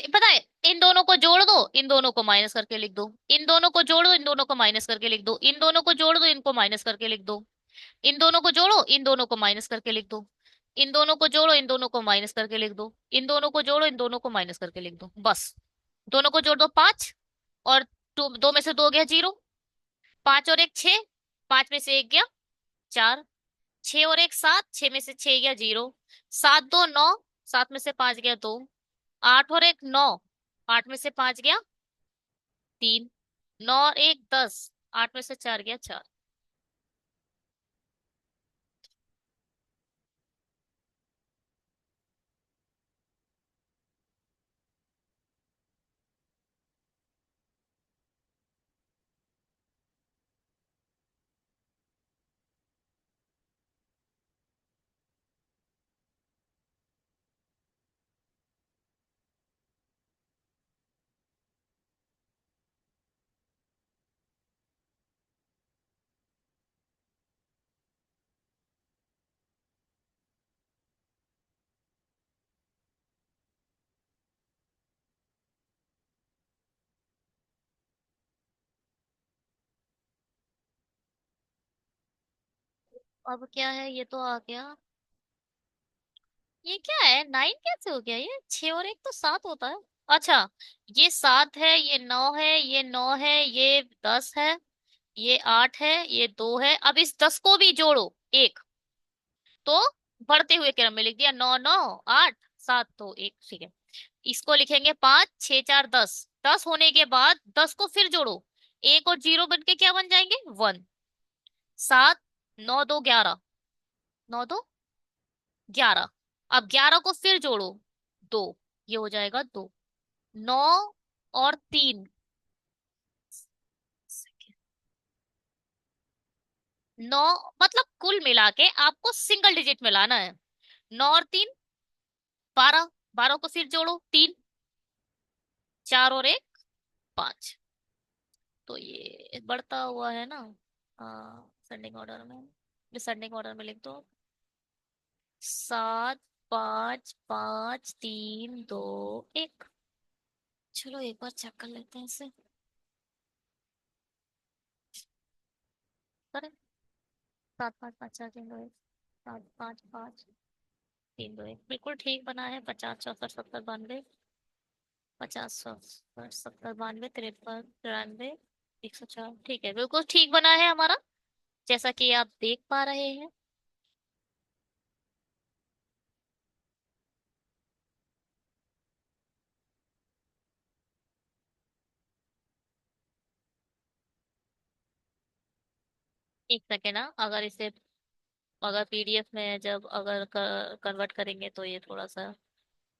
पता है, इन दोनों को जोड़ दो, इन दोनों को माइनस करके लिख दो। इन दोनों को जोड़ दो, इन दोनों को माइनस करके लिख दो। इन दोनों को जोड़ दो, इनको माइनस करके लिख दो। इन दोनों को जोड़ो, इन दोनों को माइनस करके लिख दो। इन दोनों को जोड़ो, इन दोनों को माइनस करके लिख दो। इन दोनों को जोड़ो, इन दोनों को माइनस करके लिख दो, बस। दोनों को जोड़ दो 5, और दो में से 2 गया 0। 5 और 1 6, 5 में से 1 गया 4। 6 और 1 7, 6 में से 6 गया 0। 7 2 9, 7 में से 5 गया 2। 8 और 1 9, 8 में से 5 गया 3। 9 और 1 10, 8 में से 4 गया 4। अब क्या है, ये तो आ गया। ये क्या है, 9 कैसे हो गया? ये 6 और 1 तो 7 होता है। अच्छा, ये 7 है, ये 9 है, ये 9 है, ये 10 है, ये 8 है, ये 2 है। अब इस 10 को भी जोड़ो एक, तो बढ़ते हुए क्रम में लिख दिया। 9 9 8 7 तो एक, ठीक है। इसको लिखेंगे 5 6 4 10। 10 होने के बाद 10 को फिर जोड़ो, एक और जीरो बन के क्या बन जाएंगे, 1। 7 9 2 11, 9 2 11। अब 11 को फिर जोड़ो, 2, ये हो जाएगा 2। 9 और 3, 9, मतलब कुल मिला के आपको सिंगल डिजिट में लाना है। 9 और 3 12, 12 को फिर जोड़ो, 3, 4 और 1 5। तो ये बढ़ता हुआ है ना, सेंडिंग ऑर्डर में, डिसेंडिंग ऑर्डर में लिख दो। 7 5 5 3 2 1। चलो एक बार चेक कर लेते हैं इसे। करें। 7 5 5 4 3 2 1, 7 5 5 3 2 1, बिल्कुल ठीक बना है। 50 64 70 92, 50 70 92 53 93 104, ठीक है, बिल्कुल ठीक बना है हमारा, जैसा कि आप देख पा रहे हैं। एक सेकेंड ना, अगर इसे, अगर पीडीएफ में जब अगर कन्वर्ट करेंगे तो ये थोड़ा सा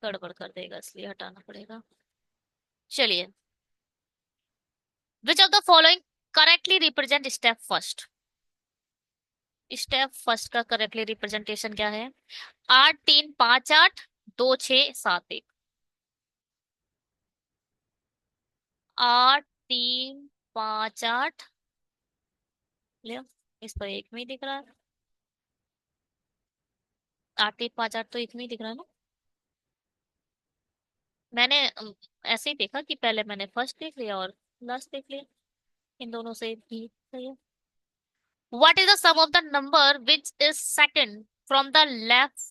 गड़बड़ कर देगा, इसलिए हटाना पड़ेगा। चलिए, which of the following correctly represent step first? Step first का करेक्टली रिप्रेजेंटेशन क्या है? 8 3 5 8 2 6 7 1। 8 3 5 8, ले, इस पर एक में ही दिख रहा है। 8 3 5 8 तो एक में ही दिख रहा है ना। मैंने ऐसे ही देखा कि पहले मैंने फर्स्ट देख लिया और लास्ट देख लिया, इन दोनों से भी सही है। What is the sum of the number which is second from the left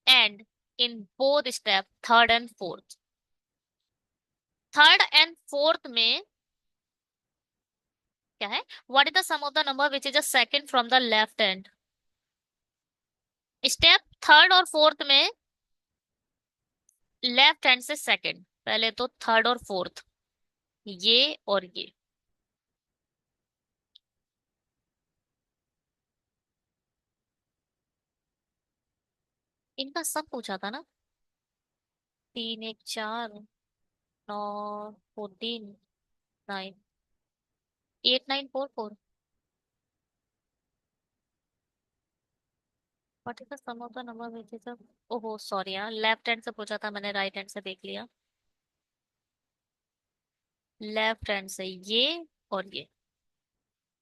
end in both step third and fourth? Third and fourth में क्या है? What is the sum of the number which is the second from the left end? Step third और fourth में left hand से second, पहले तो third और fourth, ये और ये। इनका सब पूछा था ना। 3 1 4 9 14 9 8 9 4 4। What is the sum of the number which is, ओहो सॉरी यार, लेफ्ट हैंड से पूछा था मैंने, राइट हैंड से देख लिया। लेफ्ट हैंड से ये और ये,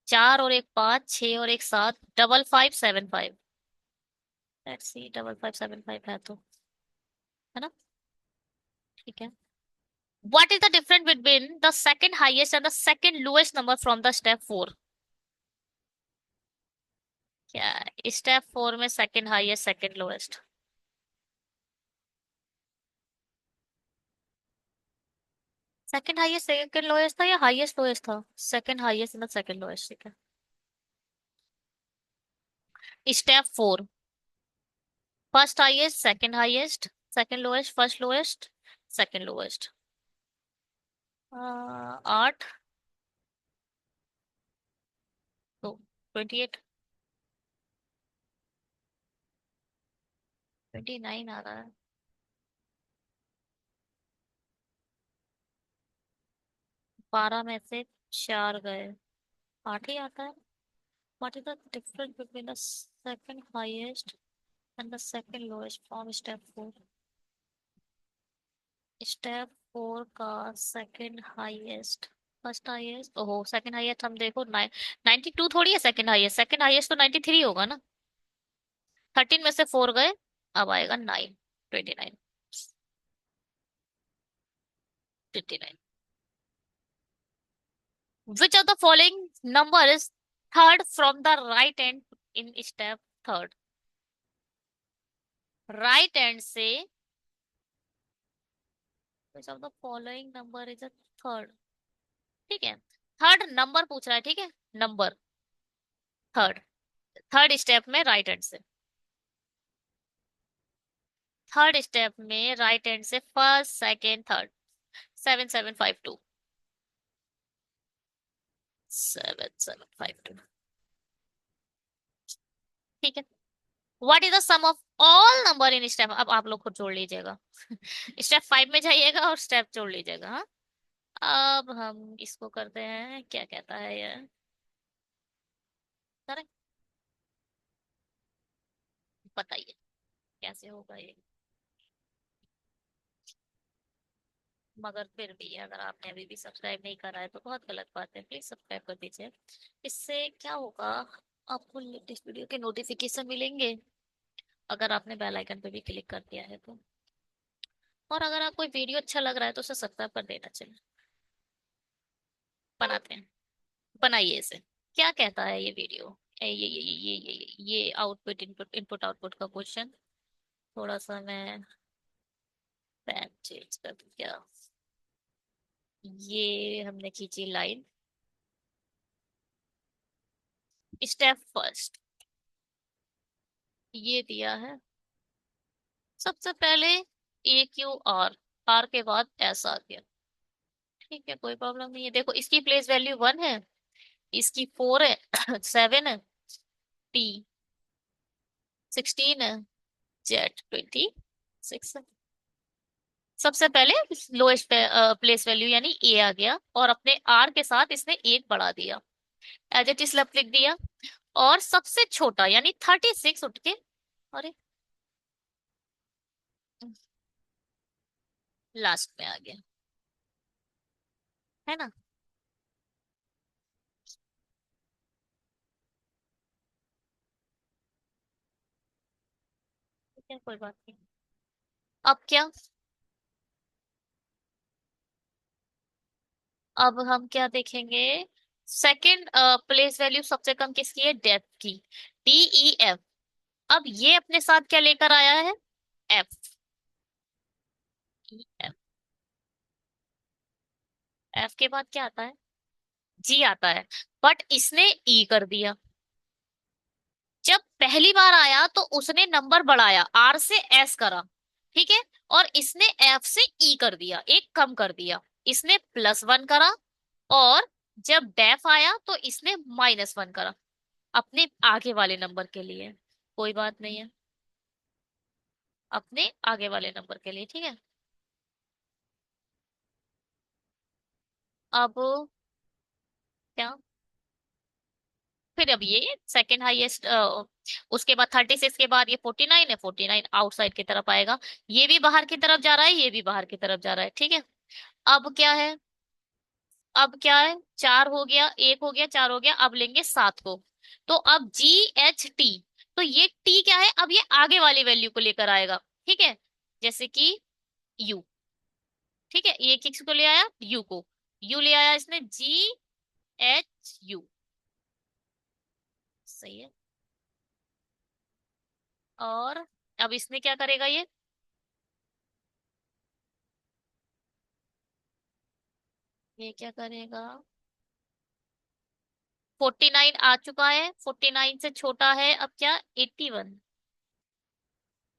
4 और एक 5 6 और एक 7, 5575। लेट्स सी, 5575 है तो, है ना, ठीक है। What is the difference between the second highest and the second lowest number from the step 4? क्या स्टेप 4 में second highest second lowest? Second highest second lowest था या हाईएस्ट लोएस्ट था? Second highest and second lowest, ठीक है। Step 4, first highest second highest second lowest first lowest second lowest. 8 तो 28, 29 आ रहा है। 12 में से 4 गए, 8 ही आता है। What is the difference between the second highest and the second lowest from step 4? Step 4 का सेकंड हाईएस्ट, फर्स्ट हाईएस्ट, ओहो सेकंड हाईएस्ट हम देखो 92 थोड़ी है सेकंड हाईएस्ट, सेकंड हाईएस्ट तो 93 होगा ना। 13 में से 4 गए, अब आएगा 9, 29, 59। Which of the following number is third from the right end in step third, right hand से which of the following number is a third, ठीक है, थर्ड नंबर पूछ रहा है, ठीक है, नंबर थर्ड, थर्ड स्टेप में राइट हैंड से, थर्ड स्टेप में राइट हैंड से फर्स्ट सेकेंड थर्ड, 7752, 7752, ठीक है। What is the sum of all number in step, अब आप लोग खुद जोड़ लीजिएगा। स्टेप 5 में जाइएगा और स्टेप जोड़ लीजिएगा, हाँ। अब हम इसको करते हैं, क्या कहता है ये, करें, बताइए कैसे होगा ये। मगर फिर भी अगर आपने अभी भी सब्सक्राइब नहीं करा है तो बहुत गलत बात है, प्लीज सब्सक्राइब कर दीजिए। इससे क्या होगा, आपको लेटेस्ट वीडियो के नोटिफिकेशन मिलेंगे, अगर आपने बेल आइकन पे भी क्लिक कर दिया है तो। और अगर आपको वीडियो अच्छा लग रहा है तो उसे सब्सक्राइब कर देना चाहिए। बनाते हैं, बनाइए इसे। क्या कहता है ये वीडियो, ये आउटपुट इनपुट इनपुट आउटपुट का क्वेश्चन, थोड़ा सा मैं पेन चेंज कर दूं क्या। ये हमने खींची लाइन, स्टेप फर्स्ट ये दिया है, सबसे पहले ए क्यू आर, आर के बाद एस आ गया, ठीक है, कोई प्रॉब्लम नहीं है। देखो इसकी प्लेस वैल्यू 1 है, इसकी 4 है, 7 है, टी 16 है, जेड 26 है। सबसे पहले लोएस्ट प्लेस वैल्यू यानी ए आ गया, और अपने आर के साथ इसने एक बढ़ा दिया, एज इट इज लिख दिया, और सबसे छोटा यानी 36 उठ के, अरे लास्ट में आ गया, है ना। ठीक है, कोई बात नहीं। अब क्या, अब हम क्या देखेंगे, सेकंड प्लेस वैल्यू सबसे कम किसकी है, डेप्थ की, DEF। अब ये अपने साथ क्या लेकर आया है, एफ, एफ, एफ के बाद क्या आता है, जी आता है, बट इसने ई कर दिया। जब पहली बार आया तो उसने नंबर बढ़ाया, आर से एस करा, ठीक है, और इसने एफ से ई कर दिया, एक कम कर दिया, इसने +1 करा, और जब डेफ आया तो इसने -1 करा, अपने आगे वाले नंबर के लिए, कोई बात नहीं है, अपने आगे वाले नंबर के लिए, ठीक है। अब क्या, फिर अब ये सेकंड हाईएस्ट, उसके बाद 36 के बाद ये 49 है, 49 आउटसाइड की तरफ आएगा, ये भी बाहर की तरफ जा रहा है, ये भी बाहर की तरफ जा रहा है, ठीक है। अब क्या है, अब क्या है, 4 हो गया, 1 हो गया, 4 हो गया, अब लेंगे 7 को, तो अब GHT, तो ये टी क्या है, अब ये आगे वाली वैल्यू को लेकर आएगा, ठीक है, जैसे कि यू, ठीक है, ये किस को ले आया, यू को, यू ले आया इसने, GHU, सही है। और अब इसने क्या करेगा, ये क्या करेगा, 49 आ चुका है, 49 से छोटा है अब क्या, 81,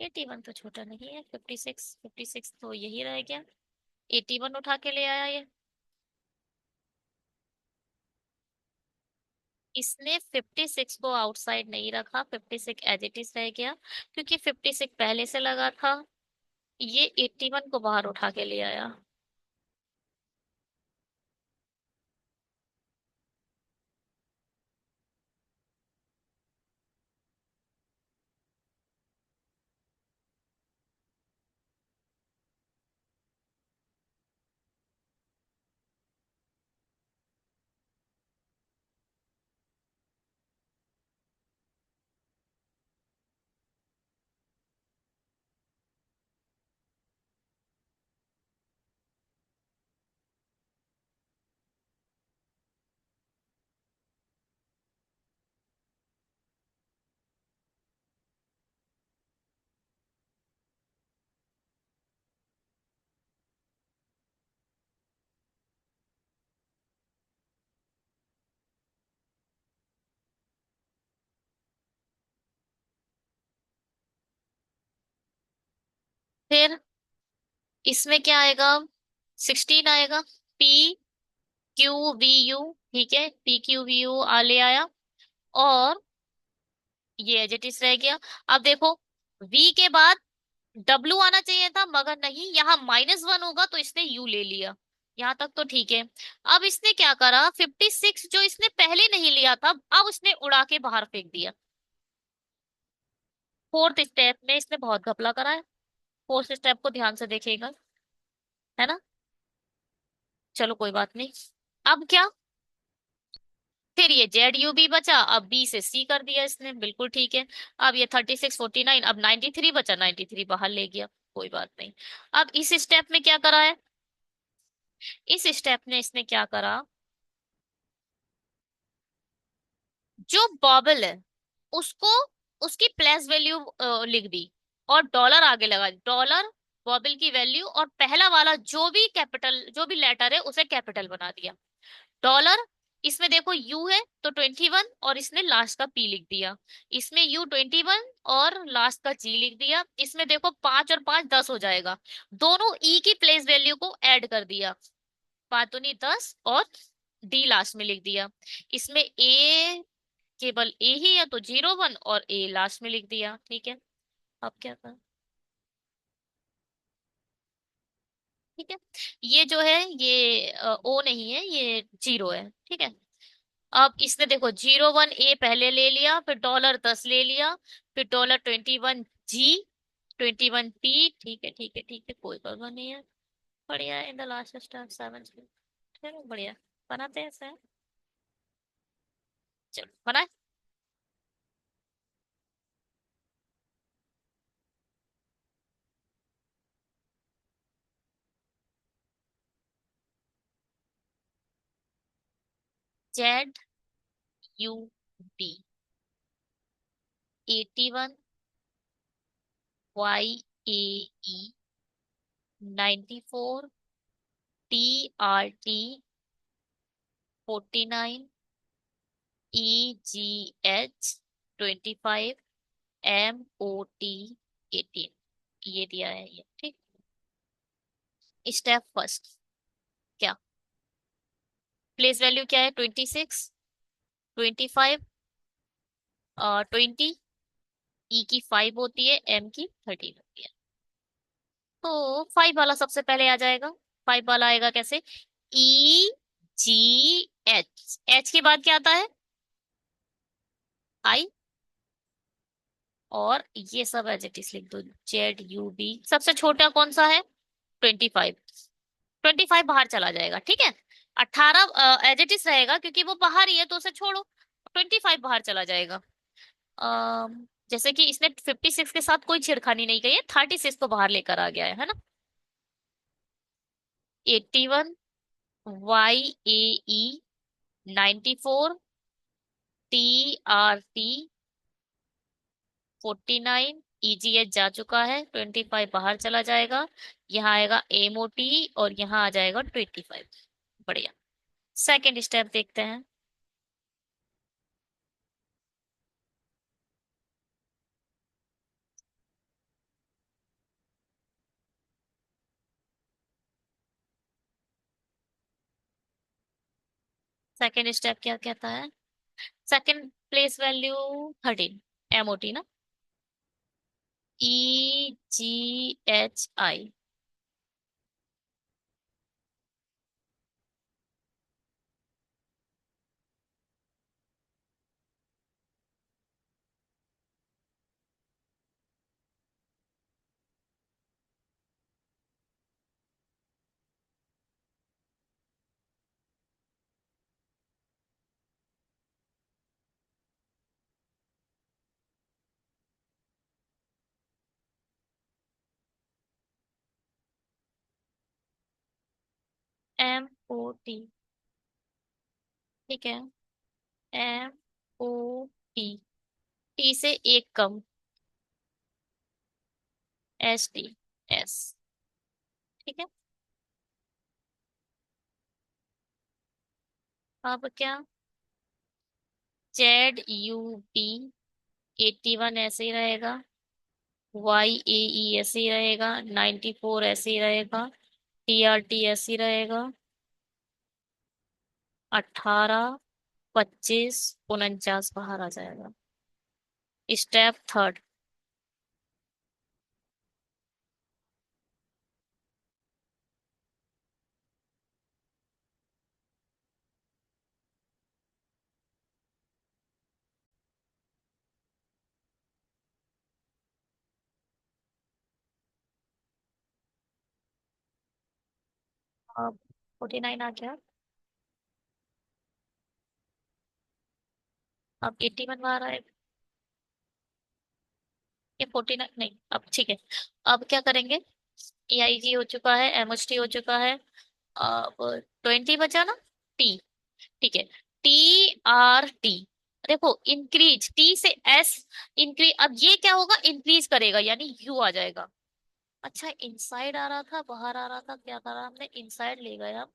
81 तो छोटा नहीं है, 56, 56 तो यही रह गया, 81 उठा के ले आया ये। इसने 56 को आउटसाइड नहीं रखा, 56 एज इट इज रह गया, क्योंकि 56 पहले से लगा था, ये 81 को बाहर उठा के ले आया। फिर इसमें क्या आएगा, 16 आएगा। पी क्यू वी यू, ठीक है, पी क्यू वी यू आ ले आया। और ये एज इट इज रह गया। अब देखो, वी के बाद डब्लू आना चाहिए था, मगर नहीं, यहाँ -1 होगा तो इसने यू ले लिया। यहाँ तक तो ठीक है। अब इसने क्या करा, 56 जो इसने पहले नहीं लिया था, अब उसने उड़ा के बाहर फेंक दिया। फोर्थ स्टेप में इसने बहुत घपला करा है। फोर्थ स्टेप को ध्यान से देखिएगा, है ना। चलो कोई बात नहीं। अब क्या, फिर ये जेड यू बी बचा, अब बी से सी कर दिया इसने, बिल्कुल ठीक है। अब ये 36 49, अब 93 बचा, 93 बाहर ले गया, कोई बात नहीं। अब इस स्टेप में क्या करा है, इस स्टेप में इसने क्या करा, जो बॉबल है उसको, उसकी प्लेस वैल्यू लिख दी, और डॉलर आगे लगा, डॉलर बॉबल की वैल्यू, और पहला वाला जो भी कैपिटल, जो भी लेटर है उसे कैपिटल बना दिया। डॉलर, इसमें देखो यू है तो 21, और इसने लास्ट का पी लिख दिया। इसमें यू 21 और लास्ट का जी लिख दिया। इसमें देखो 5 और 5 10 हो जाएगा। दोनों ई की प्लेस वैल्यू को ऐड कर दिया, 5 दूनी 10, और डी लास्ट में लिख दिया। इसमें ए, केवल ए ही है तो 01, और ए लास्ट में लिख दिया, ठीक है। अब क्या कर, ठीक है, ये जो है ये ओ नहीं है, ये 0 है, ठीक है। अब इसने देखो 01 ए पहले ले लिया, फिर $10 ले लिया, फिर $21 जी, 21 टी, ठीक है ठीक है ठीक है, कोई परवाह नहीं है। बढ़िया है, इन द लास्ट स्टेप 7। चलो बढ़िया, बनाते हैं ऐसे। चलो बनाए। ZUB 81, YAE 94, TRT 49, EGH 25, MOT 18, ये दिया है ये, ठीक। स्टेप फर्स्ट, क्या, प्लेस वैल्यू क्या है, 26, 25, 20, ई की 5 होती है, एम की 13 होती है। तो 5 वाला सबसे पहले आ जाएगा। 5 वाला आएगा कैसे, EGH, एच के बाद क्या आता है, आई, और ये सब एज इट इज लिख दो, ZUB। सबसे छोटा कौन सा है, 25, 25 बाहर चला जाएगा, ठीक है। 18 एज इट इज रहेगा क्योंकि वो बाहर ही है, तो उसे छोड़ो, 25 बाहर चला जाएगा। जैसे कि इसने 56 के साथ कोई छेड़खानी नहीं की है, 36 को बाहर लेकर आ गया है ना। 81, YAE 94, TRT 49, EGH जा चुका है, 25 बाहर चला जाएगा। यहाँ आएगा MOT, और यहाँ आ जाएगा 25। बढ़िया। सेकेंड स्टेप देखते हैं। सेकेंड स्टेप क्या कहता है, सेकेंड प्लेस वैल्यू 13, MOT ना, EGHI, MOT, ठीक है, MOT, टी से एक कम, STS, ठीक है। अब क्या, ZUB 81 ऐसे ही रहेगा, वाई ए ई ऐसे ही रहेगा, 94 ऐसे ही रहेगा, टी आर टी ऐसे ही रहेगा, 18, 25, 49 बाहर आ जाएगा। Step third. अब 49 आ गया। अब 81 बाहर आएगा। ये 49 नहीं, अब ठीक है। अब क्या करेंगे? ए आई जी हो चुका है, एम एच टी हो चुका है। अब 20 बचा ना, टी। ठीक है, टी आर टी। देखो इंक्रीज, टी से एस इंक्रीज। अब ये क्या होगा, इंक्रीज करेगा यानी यू आ जाएगा। अच्छा, इनसाइड आ रहा था बाहर आ रहा था, क्या करा हमने, इनसाइड ले गए हम,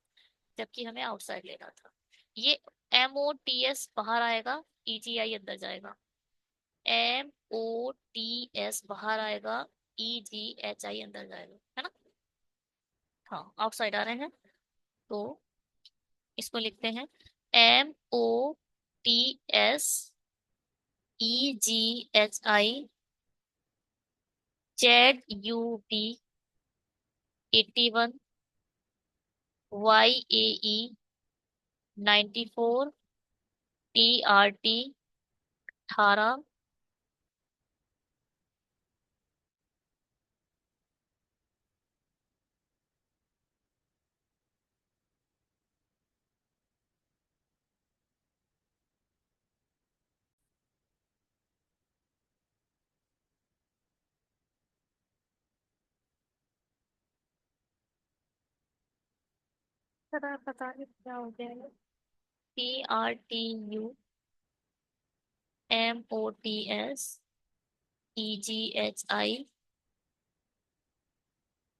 जबकि हमें आउटसाइड लेना था। ये एम ओ टी एस बाहर आएगा, ई जी आई अंदर जाएगा। एम ओ टी एस बाहर आएगा, ई जी एच आई अंदर जाएगा, है ना। हाँ, आउटसाइड आ रहे हैं। तो इसको लिखते हैं M O T S, E G H I, Z U B 81, Y A E 94, T R T 18। पता नहीं क्या हो गया। T R T U, M O T S, E G H I,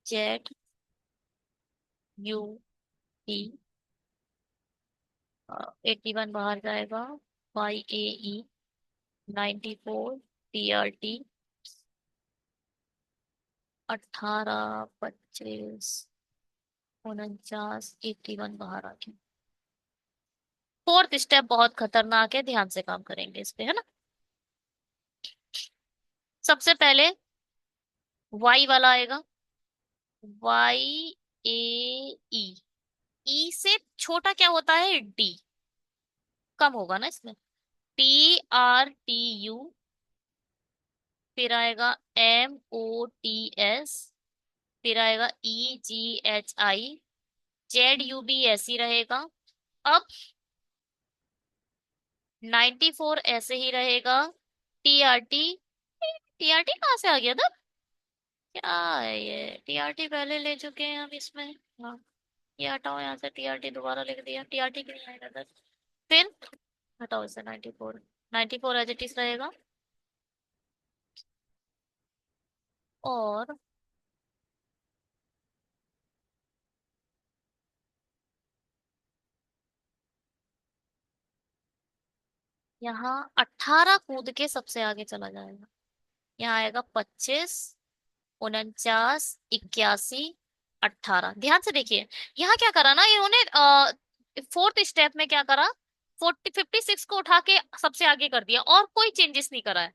Z U P 81 बाहर जाएगा, Y A E 94, T R T 18, 25, 49, 81 बाहर आ गया। Fourth step बहुत खतरनाक है, ध्यान से काम करेंगे इस पे, है ना। सबसे पहले वाई वाला आएगा, वाई ए ई। ई से छोटा क्या होता है, डी। कम होगा ना इसमें। टी आर टी यू, फिर आएगा एम ओ टी एस, फिर आएगा E G H I, Z U B ऐसे रहेगा। अब 94 ऐसे ही रहेगा, T R T. T R T कहाँ से आ गया था, क्या है ये, टी आर टी पहले ले चुके हैं हम इसमें। हाँ, ये हटाओ यहाँ से, टी आर टी दोबारा लिख दिया, टी आर टी क्यों नहीं आएगा सर। फिर हटाओ इसे, 94, 94 एज इट इज रहेगा। और यहाँ 18 कूद के सबसे आगे चला जाएगा। यहाँ आएगा 25, 49, 81, 18। ध्यान से देखिए, यहाँ क्या करा ना इन्होंने, फोर्थ स्टेप में क्या करा, 56 को उठा के सबसे आगे कर दिया और कोई चेंजेस नहीं करा है।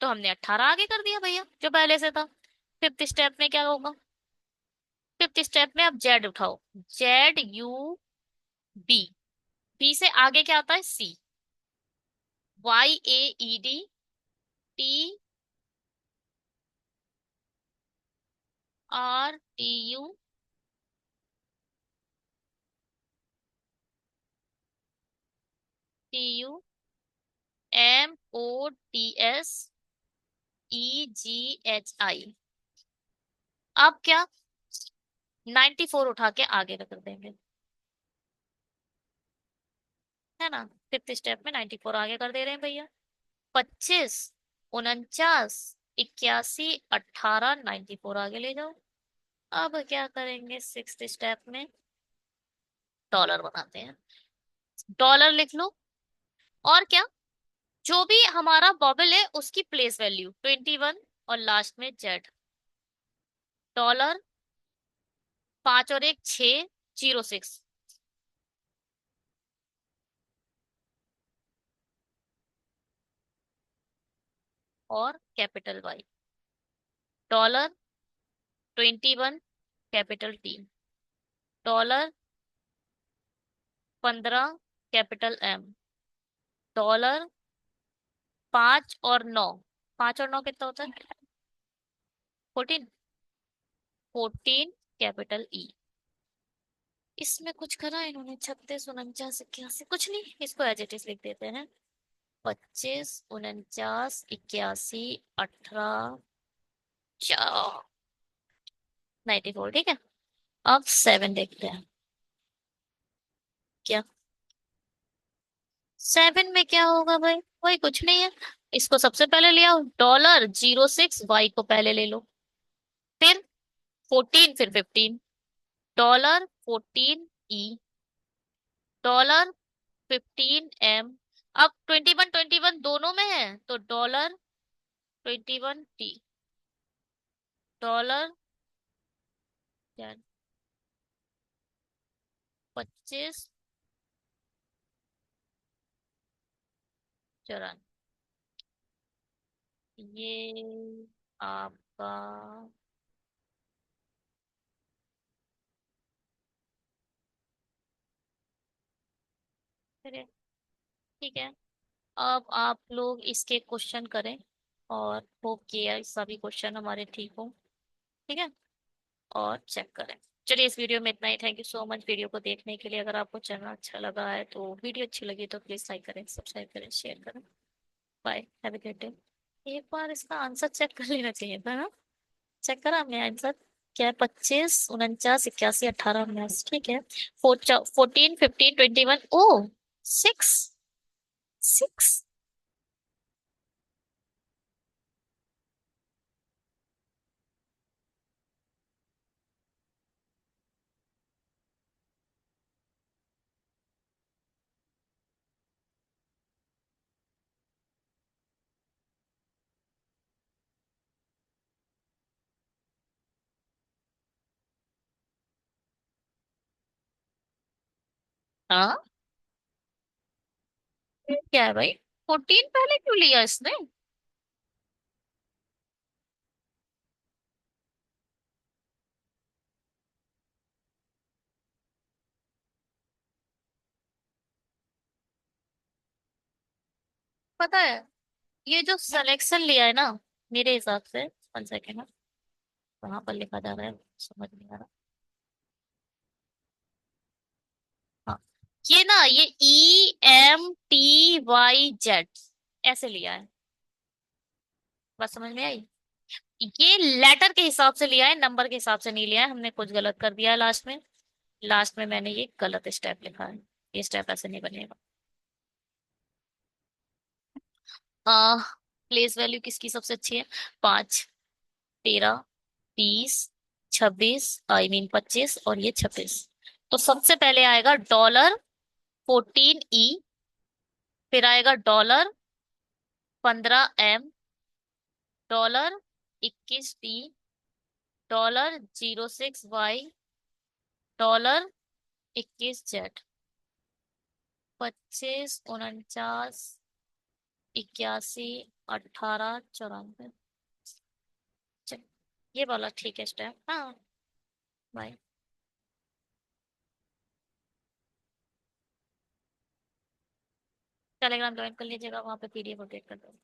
तो हमने 18 आगे कर दिया भैया, जो पहले से था। फिफ्थ स्टेप में क्या होगा, फिफ्थ स्टेप में अब जेड उठाओ, जेड यू बी। बी से आगे क्या आता है, C. Y A E D, T R T U, T U, M O T S, E G H I. अब क्या, 94 उठा के आगे रख देंगे, है ना। फिफ्थ स्टेप में 94 आगे कर दे रहे हैं भैया। 25, 49, 81, 18, 94 आगे ले जाओ। अब क्या करेंगे, सिक्स्थ स्टेप में डॉलर बनाते हैं। डॉलर लिख लो। और क्या, जो भी हमारा बबल है उसकी प्लेस वैल्यू 21, और लास्ट में जेड। डॉलर, 5 और 1 6, 06। और capital Y. Dollar 21, capital T. Dollar 15, capital M. Dollar 5 और 9। 5 और 9 कितना होता है? 14। 14, कैपिटल ई। इसमें कुछ करा इन्होंने? 36 49 81, कुछ नहीं, इसको एज इट इज लिख देते हैं। 25 49 81 18, 94, ठीक है। अब 7 देखते हैं। क्या 7 में क्या होगा भाई? भाई कुछ नहीं है। इसको सबसे पहले ले आओ, $06 को पहले ले लो। फिर 14, फिर 15। $14 ई। $15 एम। अब 21 21 दोनों में है, तो $21 टी। डॉलर 25 94। ये आपका, फिर ठीक है। अब आप लोग इसके क्वेश्चन करें, और होप कि ये सभी क्वेश्चन हमारे ठीक हो। ठीक है, और चेक करें। चलिए, इस वीडियो में इतना ही। Thank you so much video को देखने के लिए। अगर आपको चैनल अच्छा लगा है, तो वीडियो अच्छी लगी तो प्लीज लाइक करें, सब्सक्राइब करें, शेयर करें। Bye, have a good day. एक बार इसका आंसर चेक कर लेना चाहिए था ना। चेक करा हमने आंसर? क्या है? 25 49 81 18 19, ठीक है। 14 15 21, ओ 6। 6। हाँ, क्या है भाई? 14 पहले क्यों लिया इसने? पता है, ये जो सिलेक्शन लिया है ना, मेरे हिसाब से, 1 सेकेंड ना, कहाँ पर लिखा जा रहा है, समझ नहीं आ रहा। हाँ, ये ना, ये EMTYZ ऐसे लिया है। बात समझ में आई? ये लेटर के हिसाब से लिया है, नंबर के हिसाब से नहीं लिया है। हमने कुछ गलत कर दिया है लास्ट में। लास्ट में मैंने ये गलत स्टेप लिखा है। ये स्टेप ऐसे नहीं बनेगा। आ प्लेस वैल्यू किसकी सबसे अच्छी है? 5 13 20 26, आई मीन 25, और ये 26। तो सबसे पहले आएगा $14 ई। फिर आएगा $15 एम। $21 टी। $06 वाई। $21 जेड। 25 49 81 18 94। चल, ये वाला ठीक है स्टेप। हाँ। बाय। टेलीग्राम ज्वाइन कर लीजिएगा, वहां पे PDF अपडेट कर दो।